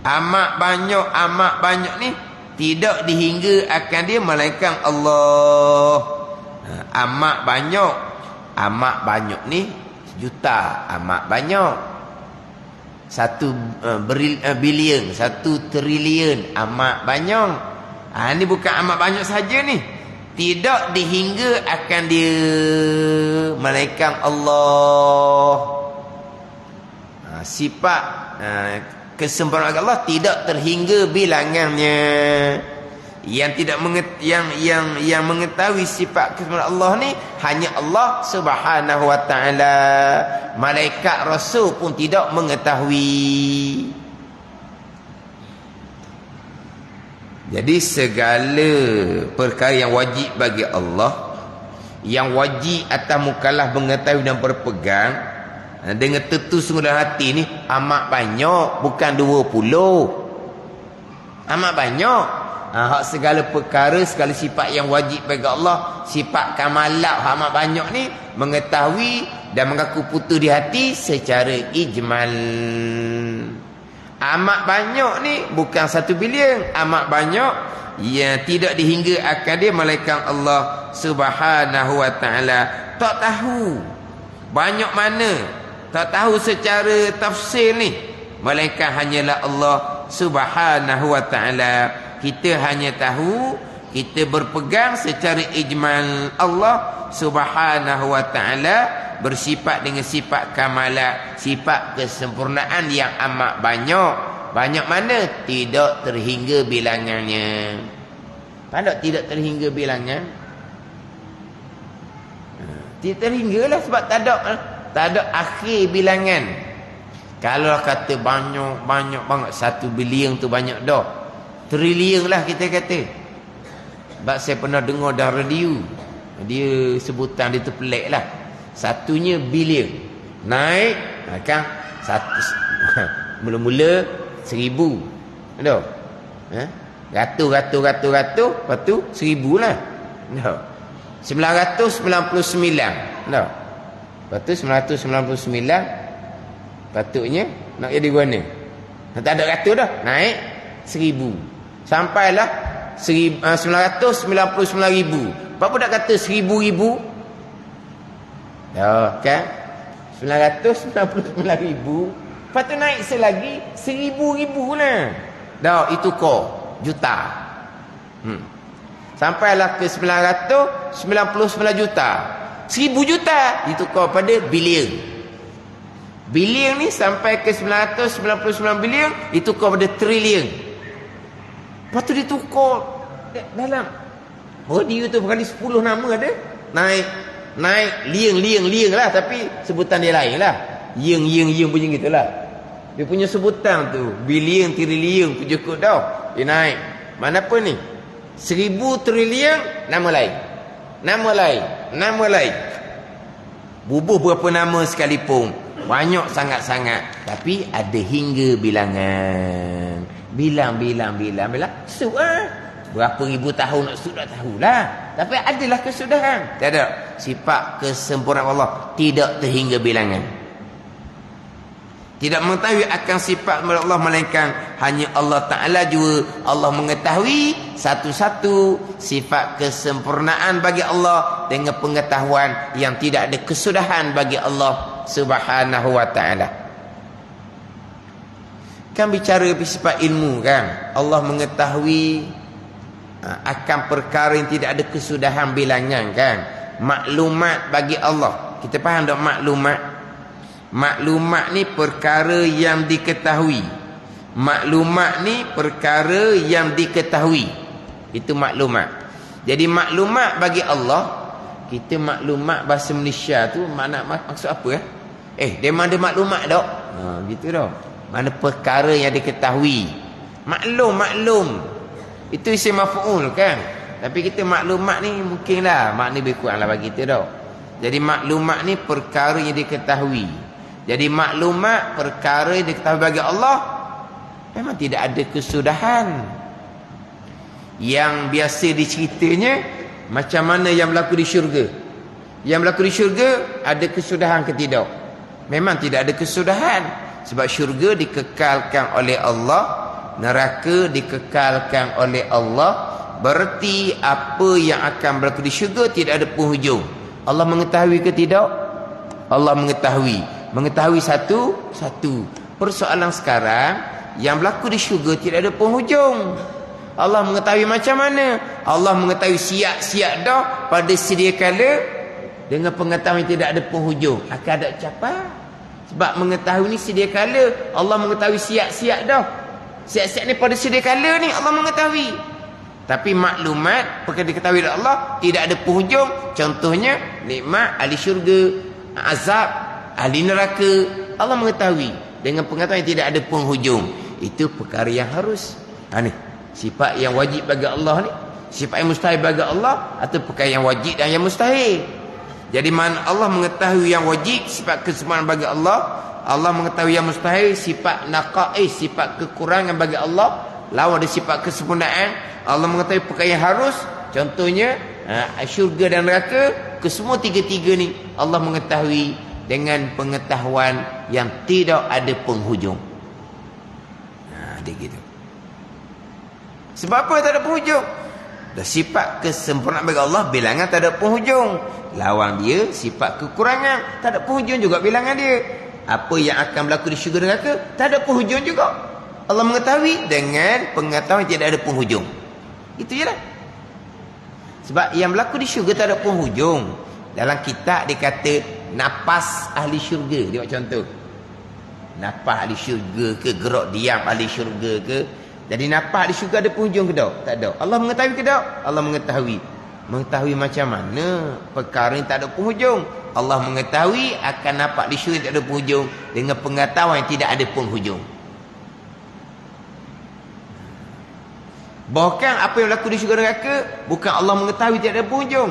Amat banyak ni tidak dihingga akan dia melainkan Allah. Amat banyak ni juta, amat banyak. 1 bilion, 1 trilion, amat banyak. Ni bukan amat banyak saja ni. Tidak dihingga akan dia melainkan Allah. Sifat kesempurnaan Allah tidak terhingga bilangannya. Yang tidak yang mengetahui sifat kesempurnaan Allah ni hanya Allah Subhanahu wa Ta'ala. Malaikat rasul pun tidak mengetahui. Jadi segala perkara yang wajib bagi Allah, yang wajib atas mukallaf mengetahui dan berpegang dengan tentu sungguh dalam hati ni, amat banyak, bukan 20. Amat banyak. Hak segala perkara, segala sifat yang wajib bagi Allah, sifat kamalat amat banyak ni, mengetahui dan mengaku putus di hati secara ijmal. Amat banyak ni bukan 1 bilion, amat banyak yang tidak dihingga akan dia melainkan Allah Subhanahu wa Ta'ala. Tak tahu banyak mana, tak tahu secara tafsir ni, melainkan hanyalah Allah Subhanahu wa Ta'ala. Kita hanya tahu, kita berpegang secara ijmal Allah Subhanahu wa Ta'ala, bersifat dengan sifat kamalat, sifat kesempurnaan yang amat banyak. Banyak mana? Tidak terhingga bilangannya. Pada tidak terhingga bilangan? Tidak terhingga lah, sebab tak ada akhir bilangan. Kalau kata banyak banget, 1 bilion tu banyak dah. Trilion lah kita kata. Sebab saya pernah dengar dah radio, dia sebutan dia tu pelik lah. Satunya bilion, naik kan mula-mula 1000, ada ratus, lepas tu 1000 lah, 999, lepas tu 999 patutnya nak jadi mana. Tak ada ratus dah, naik 1000. Sampailah 999,000. Berapa dah kata 1000? Ya, kan? 999,000. Lepas tu naik selagi 1000 lah. Dah, itu juta. Sampailah ke 999 juta. 1000 juta ditukar pada bilion. Bilion ni sampai ke 999 bilion ditukar pada trilion. Lepas tu ditukar dalam dia tu berkali 10 nama ada. Naik liang lah, tapi sebutan dia lain lah. Yang punya gitulah. Dia punya sebutan tu bilion, trilion tu cukup dah. Dia naik. Mana apa ni? 1000 trilion nama lain. Bubuh berapa nama sekalipun, banyak sangat-sangat, tapi ada hingga bilangan. Bilang. Sud berapa ribu tahun nak sud tak tahulah, tapi adalah kesudahan. Tak ada sifat kesempurnaan Allah, tidak terhingga bilangan. Tidak mengetahui akan sifat Allah, melainkan hanya Allah Ta'ala juga Allah mengetahui satu-satu sifat kesempurnaan bagi Allah dengan pengetahuan yang tidak ada kesudahan bagi Allah Subhanahu wa Ta'ala. Kan bicara sifat ilmu kan, Allah mengetahui akan perkara yang tidak ada kesudahan bilangan kan. Maklumat bagi Allah, kita faham tak maklumat ni perkara yang diketahui. Maklumat ni perkara yang diketahui. Itu maklumat. Jadi maklumat bagi Allah, kita maklumat bahasa Malaysia tu maksud apa dia mana maklumat tak? Gitu dah. Mana perkara yang diketahui. Maklum. Itu isim maf'ul kan. Tapi kita maklumat ni mungkinlah makna lebih kurang lah bagi kita dah. Jadi maklumat ni perkara yang diketahui. Jadi maklumat perkara yang diketahui bagi Allah memang tidak ada kesudahan. Yang biasa diceritanya macam mana yang berlaku di syurga. Yang berlaku di syurga ada kesudahan ke tidak? Memang tidak ada kesudahan. Sebab syurga dikekalkan oleh Allah, neraka dikekalkan oleh Allah. Berarti apa yang akan berlaku di syurga tidak ada penghujung. Allah mengetahui ke tidak? Allah mengetahui. Mengetahui satu. Persoalan sekarang, yang berlaku di syurga tidak ada penghujung. Allah mengetahui macam mana? Allah mengetahui siap-siap dah pada sedia kala, dengan pengetahuan tidak ada penghujung. Akan ada capai. Sebab mengetahui ni sedia kala, Allah mengetahui siap-siap dah. Siap-siap ni pada sedia kala ni Allah mengetahui. Tapi maklumat perkara diketahui oleh Allah tidak ada penghujung. Contohnya nikmat ahli syurga, azab ahli neraka, Allah mengetahui dengan pengetahuan yang tidak ada penghujung. Itu perkara yang harus. Ni sifat yang wajib bagi Allah ni, sifat yang mustahil bagi Allah, atau perkara yang wajib dan yang mustahil. Jadi mana Allah mengetahui yang wajib, sifat kesempurnaan bagi Allah. Allah mengetahui yang mustahil, sifat naqais, sifat kekurangan bagi Allah. Lawan ada sifat kesempurnaan. Allah mengetahui perkara yang harus. Contohnya syurga dan neraka. Kesemua tiga-tiga ni Allah mengetahui dengan pengetahuan yang tidak ada penghujung. Dia gitu. Sebab apa tak ada penghujung? Dah sifat kesempurnaan bagi Allah, bilangan tak ada penghujung. Lawan dia sifat kekurangan, tak ada penghujung juga bilangan dia. Apa yang akan berlaku di syurga dan neraka tak ada penghujung juga. Allah mengetahui dengan pengetahuan yang tidak ada penghujung. Itu je lah. Sebab yang berlaku di syurga tak ada penghujung. Dalam kitab dia kata napas ahli syurga. Tengok contoh. Napas ahli syurga ke, gerak diam ahli syurga ke. Jadi napas ahli syurga ada penghujung ke tak? Tak ada. Allah mengetahui ke tak? Allah mengetahui. Mengetahui macam mana perkara yang tak ada penghujung. Allah mengetahui akan napas ahli syurga tak ada penghujung dengan pengetahuan yang tidak ada penghujung. Bahkan apa yang berlaku di syurga neraka bukan Allah mengetahui tidak ada penghujung.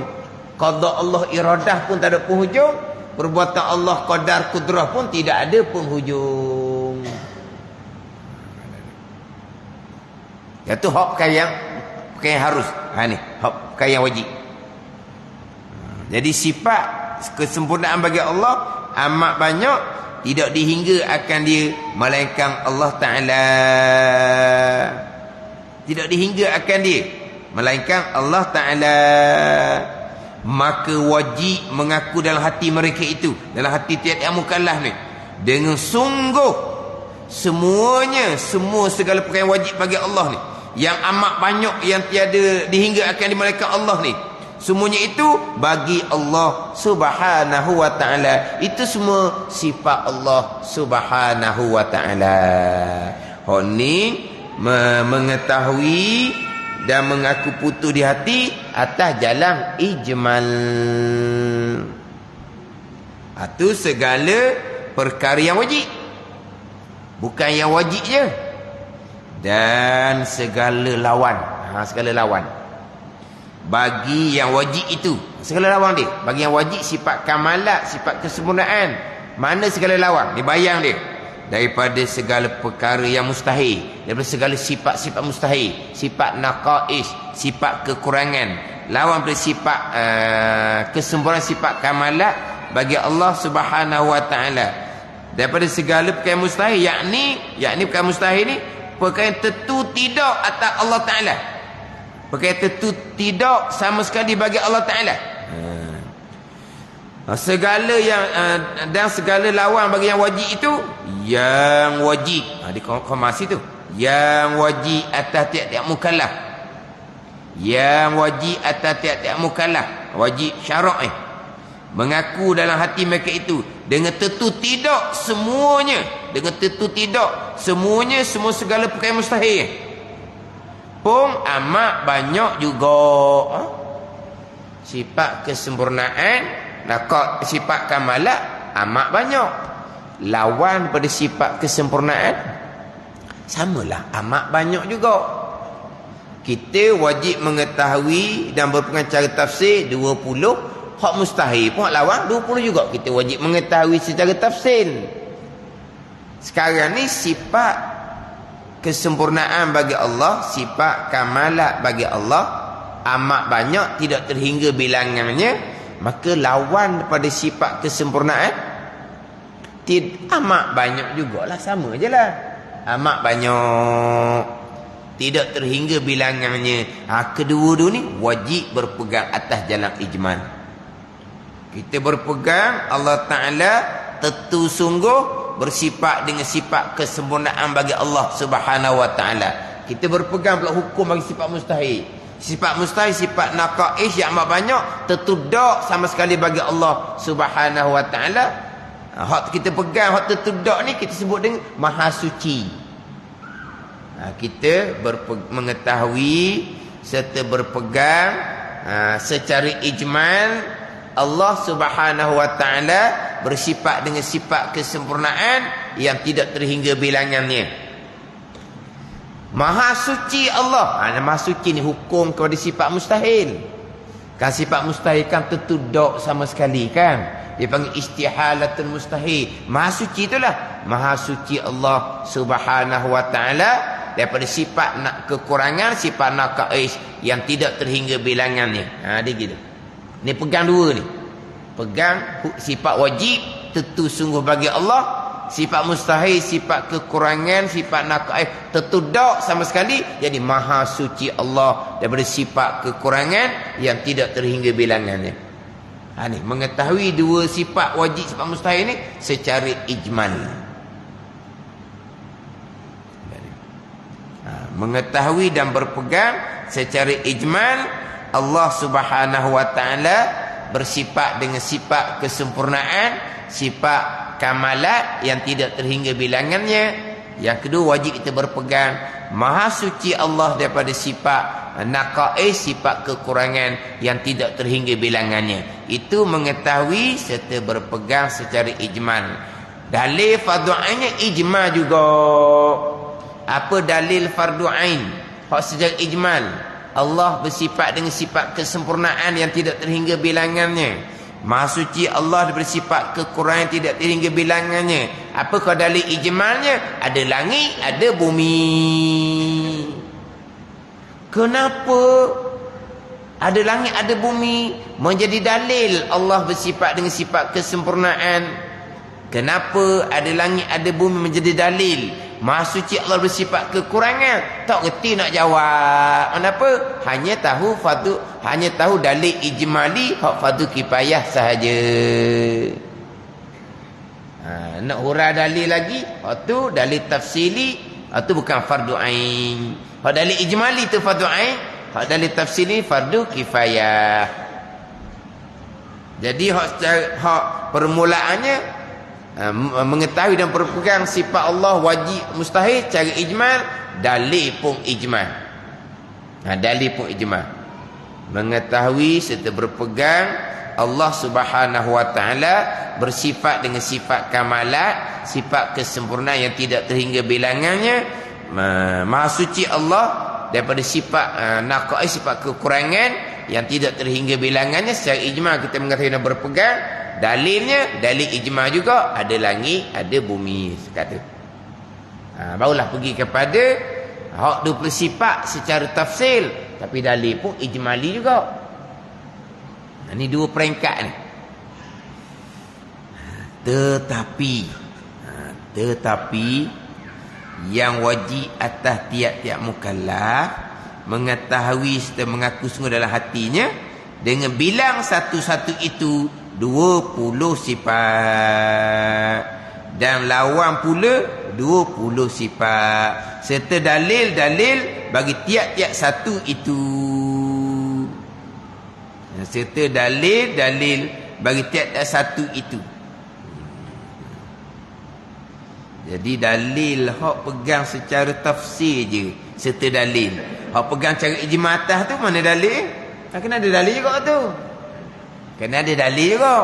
Qada Allah iradah pun tak ada penghujung. Perbuatan Allah qadar kudrah pun tidak ada penghujung. Itu hak perkara yang harus. Ni hak perkara yang wajib. Jadi sifat kesempurnaan bagi Allah amat banyak, tidak dihingga akan dia melainkan Allah Ta'ala. Tidak dihingga akan dia melainkan Allah Ta'ala. Maka wajib mengaku dalam hati mereka itu, dalam hati tiap-tiap mukallaf ni, dengan sungguh semuanya, segala perkara yang wajib bagi Allah ni, yang amat banyak yang tiada dihingga akan dimalakan Allah ni, semuanya itu bagi Allah Subhanahu wa ta'ala. Itu semua sifat Allah Subhanahu wa ta'ala. Hak ni mengetahui dan mengaku putus di hati atas jalan ijmal. Itu segala perkara yang wajib, bukan yang wajib je, dan segala lawan. Segala lawan bagi yang wajib itu, segala lawan dia. Bagi yang wajib sifat kamalat, sifat kesempurnaan. Mana segala lawan? Dia bayang dia. Daripada segala perkara yang mustahil, daripada segala sifat-sifat mustahil, sifat naqais, sifat kekurangan, lawan pada sifat kesempurnaan, sifat kamalat bagi Allah Subhanahu wa ta'ala. Daripada segala perkara mustahil, yakni perkara mustahil ni perkara yang tentu tidak atas Allah Ta'ala, perkara yang tentu tidak sama sekali bagi Allah Ta'ala. Segala yang dan segala lawan bagi yang wajib itu, yang wajib di konfirmasi tu, yang wajib atas tiap-tiap mukallaf, yang wajib atas tiap-tiap mukallaf, wajib syarak mengaku dalam hati mereka itu dengan tentu tidak semuanya, dengan tentu tidak semuanya, semua segala perkara mustahil pun amat banyak juga sifat kesempurnaan, sifat kamalat amat banyak. Lawan pada sifat kesempurnaan samalah amat banyak juga. Kita wajib mengetahui dan berpegang cara tafsir 20. Hak mustahil pun hak lawan 20 juga. Kita wajib mengetahui secara tafsir. Sekarang ni sifat kesempurnaan bagi Allah, sifat kamalat bagi Allah amat banyak, tidak terhingga bilangannya. Maka lawan pada sifat kesempurnaan amat banyak jugalah, sama je lah, amat banyak, tidak terhingga bilangannya. Kedua-dua ni wajib berpegang atas jalan ijmal. Kita berpegang Allah Ta'ala tentu sungguh bersifat dengan sifat kesempurnaan bagi Allah Subhanahu wa ta'ala. Kita berpegang pula hukum bagi sifat mustahil. Sifat mustahil, sifat naqais yang amat banyak, tentu tak sama sekali bagi Allah Subhanahu wa ta'ala. Hak kita pegang, hak tentu tak ni kita sebut dengan maha suci. Kita mengetahui serta berpegang secara ijmal Allah Subhanahu wa ta'ala bersifat dengan sifat kesempurnaan yang tidak terhingga bilangannya. Maha suci Allah. Maha suci ni hukum kepada sifat mustahil. Kan sifat mustahil kan tentu tak sama sekali kan. Dia panggil istihalatul mustahil. Maha suci itulah maha suci Allah Subhanahu wa ta'ala daripada sifat kekurangan, sifat naqais yang tidak terhingga bilangannya. Dia gitu. Ni pegang dua ni. Pegang sifat wajib tentu sungguh bagi Allah, sifat mustahil, sifat kekurangan, sifat naqais tentu tak sama sekali. Jadi maha suci Allah daripada sifat kekurangan yang tidak terhingga bilangannya. Ni mengetahui dua sifat wajib, sifat mustahil ni secara ijmal. Mengetahui dan berpegang secara ijmal Allah Subhanahu wa ta'ala bersifat dengan sifat kesempurnaan, sifat kamalat yang tidak terhingga bilangannya. Yang kedua wajib kita berpegang maha suci Allah daripada sifat naqais, sifat kekurangan yang tidak terhingga bilangannya. Itu mengetahui serta berpegang secara ijmal. Dalil fardu ainnya ijmal juga. Apa dalil fardu ain? Hak secara ijmal Allah bersifat dengan sifat kesempurnaan yang tidak terhingga bilangannya. Maha suci Allah daripada sifat kekurangan yang tidak terhingga bilangannya. Apa kau dalil ijmalnya? Ada langit, ada bumi. Kenapa ada langit, ada bumi menjadi dalil Allah bersifat dengan sifat kesempurnaan? Kenapa ada langit ada bumi menjadi dalil? Maha suci Allah bersifat kekurangan. Tak reti nak jawab. Kenapa? Hanya tahu dalil ijmali, hak fardu kifayah sahaja. Nak hurah dalil lagi, hak tu dalil tafsili, hak tu bukan fardu ain. Hak dalil ijmali tu fardu ain, hak dalil tafsili fardu kifayah. Jadi hak permulaannya mengetahui dan berpegang sifat Allah wajib mustahil cara ijmal, dalil pun ijmal. Dalil pun ijmal. Mengetahui serta berpegang Allah Subhanahu wa taala bersifat dengan sifat kamalat, sifat kesempurnaan yang tidak terhingga bilangannya. Maha suci Allah daripada sifat naqais, sifat kekurangan yang tidak terhingga bilangannya. Secara ijmal kita mengetahui dan berpegang. Dalilnya dalil ijma juga, ada langit ada bumi kata. Barulah pergi kepada hak 20 sifat secara tafsil, tapi dalil pun ijmali juga. Ini dua peringkat ni. Tetapi yang wajib atas tiap-tiap mukallaf mengetahui serta mengaku sungguh dalam hatinya dengan bilang satu-satu itu 20 sifat dan lawan pula 20 sifat serta dalil-dalil bagi tiap-tiap satu itu. Serta dalil-dalil bagi tiap-tiap satu itu. Jadi dalil hak pegang secara tafsir je serta dalil. Hak pegang cara ijma atas tu mana dalil? Kena ada dalil juga tu. Kena ada dalil juga.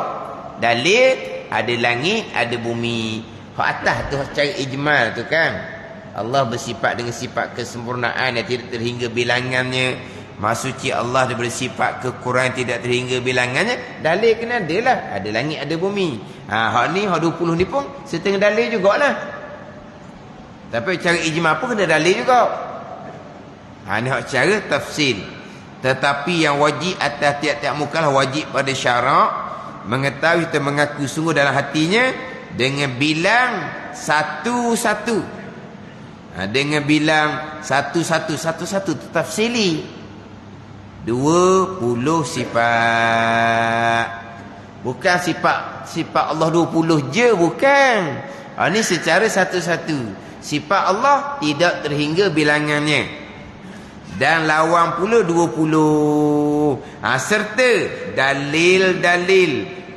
Dalil ada langit, ada bumi. Hak atas tu cara ijmal tu kan. Allah bersifat dengan sifat kesempurnaan yang tidak terhingga bilangannya. Maha suci Allah dia bersifat kekurangan tidak terhingga bilangannya. Dalil kena ada lah. Ada langit, ada bumi. Hak ni, hak 20 ni pun setengah dalil jugalah. Tapi cara ijmal pun kena dalil juga. Ni hak cara tafsil. Tetapi yang wajib atas tiap-tiap mukallaf wajib pada syarak mengetahui dan mengaku sungguh dalam hatinya dengan bilang satu-satu. Dengan bilang satu-satu tafsili 20 sifat. Bukan sifat Allah 20 je, bukan. Ini secara satu-satu. Sifat Allah tidak terhingga bilangannya. Dan lawan pula 20. Serta dalil-dalil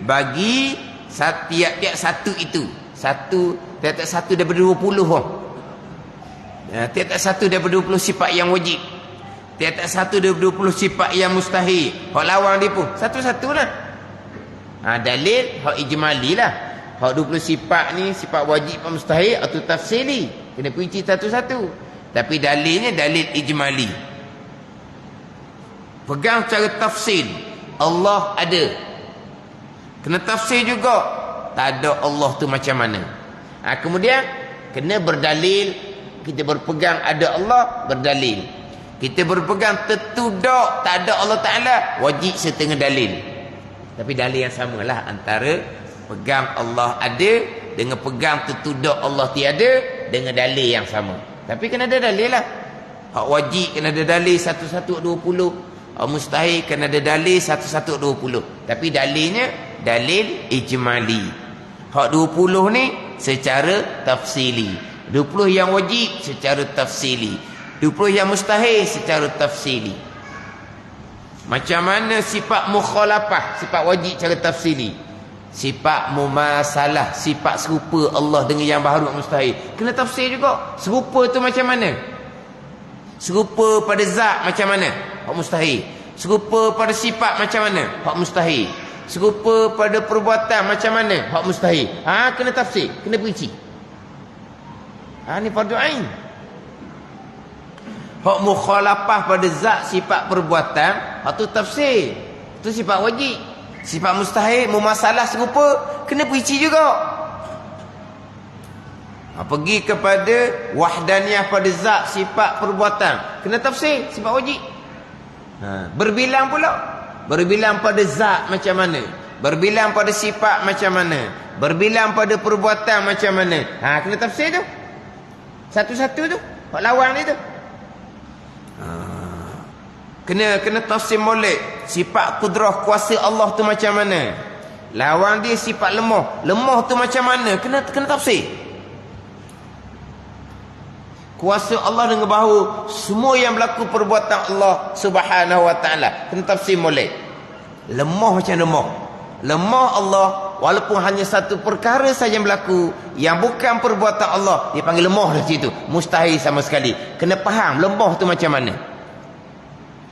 bagi tiap-tiap satu itu. Tiap-tiap satu daripada 20. Tiap-tiap satu daripada 20 sifat yang wajib. Tiap-tiap satu daripada 20 sifat yang mustahil. Hak lawan dia pun satu-satulah. Dalil hak ijmali lah. Hak 20 sifat ni sifat wajib dan mustahil atau tafsili. Kena kunci satu-satu. Tapi dalilnya dalil ijmali. Pegang cara tafsir. Allah ada. Kena tafsir juga. Tak ada Allah tu macam mana. Kemudian kena berdalil. Kita berpegang ada Allah, berdalil. Kita berpegang tertudak tak ada Allah Ta'ala, wajib setengah dalil. Tapi dalil yang samalah antara pegang Allah ada dengan pegang tertudak Allah tiada, dengan dalil yang sama. Tapi kena ada dalil lah. Hak wajib kena ada dalil 1-1 20. Mustahil kena ada dalil 1-1 20. Tapi dalilnya dalil ijmali. Hak 20 ni secara tafsili. 20 yang wajib secara tafsili. 20 yang mustahil secara tafsili. Macam mana sifat mukhalafah, sifat wajib secara tafsili. Sifat mumasalah, sifat serupa Allah dengan yang baharu mustahil. Kena tafsir juga. Serupa tu macam mana? Serupa pada zat macam mana? Hak mustahil. Serupa pada sifat macam mana? Hak mustahil. Serupa pada perbuatan macam mana? Hak mustahil. Kena tafsir, kena perinci. Ni fardu ain. Hak mukhalafah pada zat sifat perbuatan, hak tu tafsir. Tu sifat wajib. Sifat mustahil, mumasalah serupa, kena perinci juga. Pergi kepada wahdaniyah pada zat sifat perbuatan, kena tafsir, sifat wajib. Berbilang pula. Berbilang pada zat macam mana? Berbilang pada sifat macam mana? Berbilang pada perbuatan macam mana? Kena tafsir tu. Satu-satu tu. Hak lawan dia tu. Kena tafsir molek. Sifat kudrah kuasa Allah tu macam mana? Lawan dia sifat lemah. Lemah tu macam mana? Kena tafsir. Kuasa Allah dengan bahawa semua yang berlaku perbuatan Allah Subhanahu wa taala kena tafsir molek. Lemah macam lemah. Lemah Allah walaupun hanya satu perkara saja yang berlaku yang bukan perbuatan Allah, dia panggil lemah dah situ. Mustahil sama sekali. Kena faham lemah tu macam mana.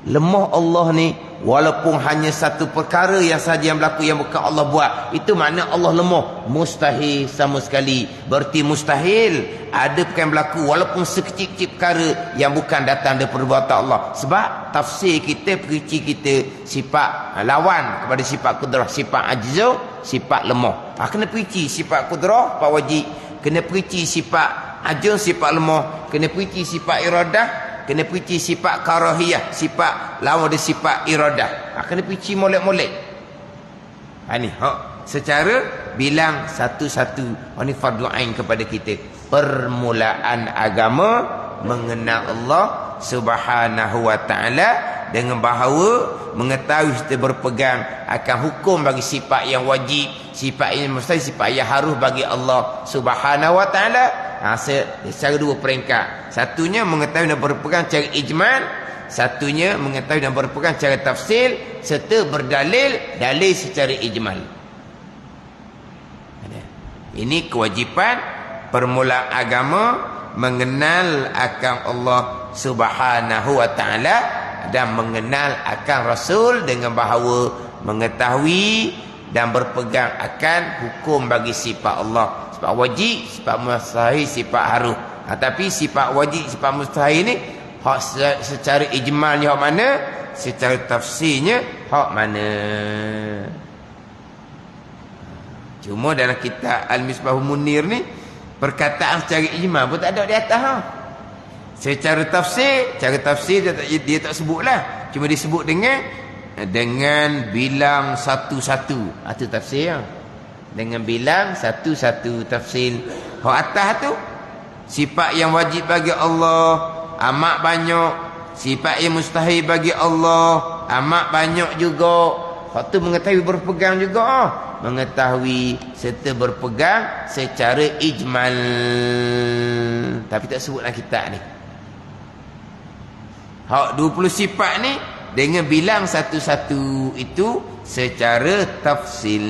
Lemah Allah ni walaupun hanya satu perkara yang saja yang berlaku yang bukan Allah buat, itu makna Allah lemah. Mustahil sama sekali. Berarti mustahil ada perkara yang berlaku walaupun sekecil-kecil perkara yang bukan datang dari perbuatan Allah. Sebab tafsir kita, perici kita sifat lawan kepada sifat kudrah, sifat ajzu, sifat lemah. Kena perici sifat kudrah, sifat wajib. Kena perici sifat ajzu, sifat lemah. Kena perici sifat iradah. Kena perici sifat karahiyah, sifat lawan dia sifat iradah. Kena perici molek-molek. Ni secara bilang satu-satu. Ini fardu ain kepada kita. Permulaan agama mengenal Allah Subhanahu wa taala dengan bahawa mengetahui kita berpegang akan hukum bagi sifat yang wajib, sifat yang mustahil, sifat yang harus bagi Allah Subhanahu wa taala. Secara dua peringkat. Satunya mengetahui dan berpegang secara ijmal, satunya mengetahui dan berpegang secara tafsil serta berdalil dalil secara ijmal. Ini kewajipan permulaan agama mengenal akan Allah Subhanahu wa taala dan mengenal akan Rasul dengan bahawa mengetahui dan berpegang akan hukum bagi sifat Allah. Sifat wajib, sifat mustahil, sifat harus. Tapi sifat wajib, sifat mustahil ni hak secara ijmalnya hak mana, secara tafsirnya hak mana. Cuma dalam kitab Al-Misbahul Munir ni perkataan secara ijmal pun tak ada di atas. Secara tafsir, dia tak sebutlah. Cuma disebut dengan bilang satu-satu. Itu tafsir. Dengan bilang satu-satu tafsir. Hak atas tu sifat yang wajib bagi Allah amat banyak, sifat yang mustahil bagi Allah amat banyak juga. Hak tu mengetahui berpegang juga. Mengetahui serta berpegang secara ijmal. Tapi tak sebutlah kitab ni. Hak 20 sifat ni dengan bilang satu-satu itu secara tafsil.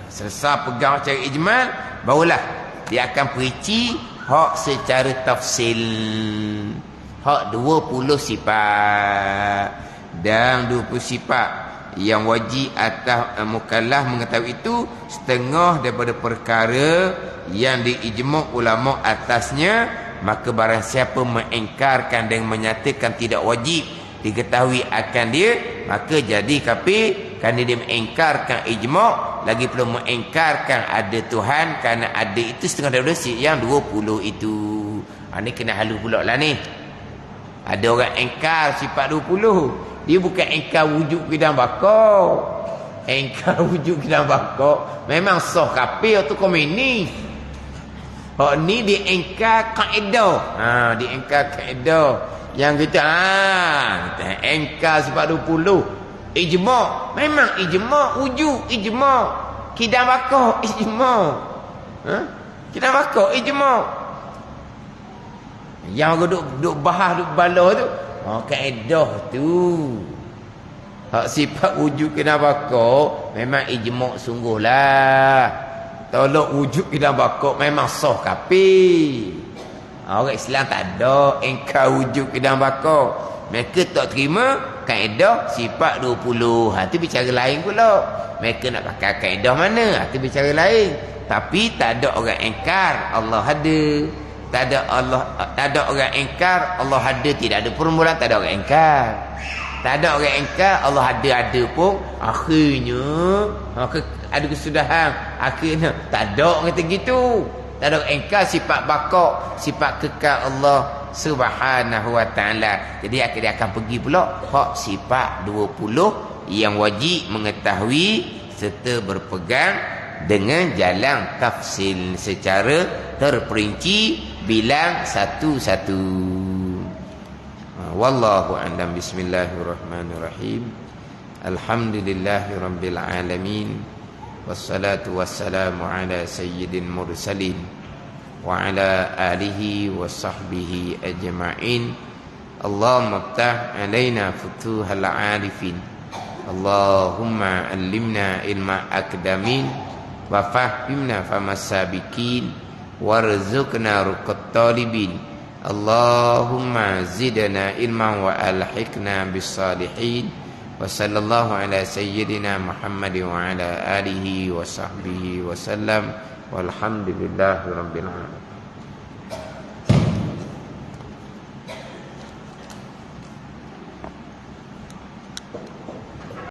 Selesai pegang secara ijmal, barulah dia akan perici hak secara tafsil. Hak 20 sifat. Dan 20 sifat yang wajib atas mukallaf mengetahui itu setengah daripada perkara yang diijma' ulama atasnya. Maka barang siapa mengingkarkan dan menyatakan tidak wajib diketahui akan dia, maka jadi kafir kerana dia mengingkarkan ijma', lagi perlu mengingkarkan ada Tuhan kerana ada itu setengah daripada yang 20 itu. Ini kena halu pula lah ni. Ada orang ingkar sifat 20. Dia bukan ingkar wujud kidam bakar. Ingkar wujud kidam bakar memang sah kafir atau komuni. Ni diingkar kaedah. Diingkar kaedah. Yang kita kita ingkar sifat 20. Ijma'. Memang ijma'. Wujud ijma'. Kidam bakar ijma'. Kidam bakar ijma'. Yang duduk bahas duduk balah tu, kaedah tu. Hak sifat wujud kidam bakar memang ijma' sungguhlah. Tolak wujud kidam bakar memang sah kafir. Orang Islam tak ada ingkar wujud kidam bakar. Mereka tak terima kaedah sifat 20. Itu bicara lain pula. Mereka nak pakai kaedah mana? Itu bicara lain. Tapi tak ada orang ingkar Allah ada. Tak ada orang ingkar Allah ada, tidak ada permulaan, tak ada orang ingkar. Tak ada orang ingkar Allah ada pun akhirnya ada kesudahan. Akhirnya tak ada orang kata gitu. Tak ada orang ingkar sifat bakar, sifat kekal Allah Subhanahu wa taala. Jadi dia akan pergi pula hak sifat 20 yang wajib mengetahui serta berpegang dengan jalan tafsil secara terperinci, bilang satu-satu. Wallahu a'lam. Bismillahirrahmanirrahim. Alhamdulillahirabbil alamin. Wassalatu wassalamu ala sayyidil mursalin wa ala alihi wa sahbihi ajma'in. Allahumma iftah alaina futuhal arifin. Allahumma allimna ilma akdamin wa fahimna famas sabiqin warzuqna ruqat talibin. Allahumma zidna ilman wa alhiqna bis salihin. Wa sallallahu ala sayyidina Muhammad wa ala alihi wa sahbihi wa sallam. Walhamdulillahi rabbil alamin.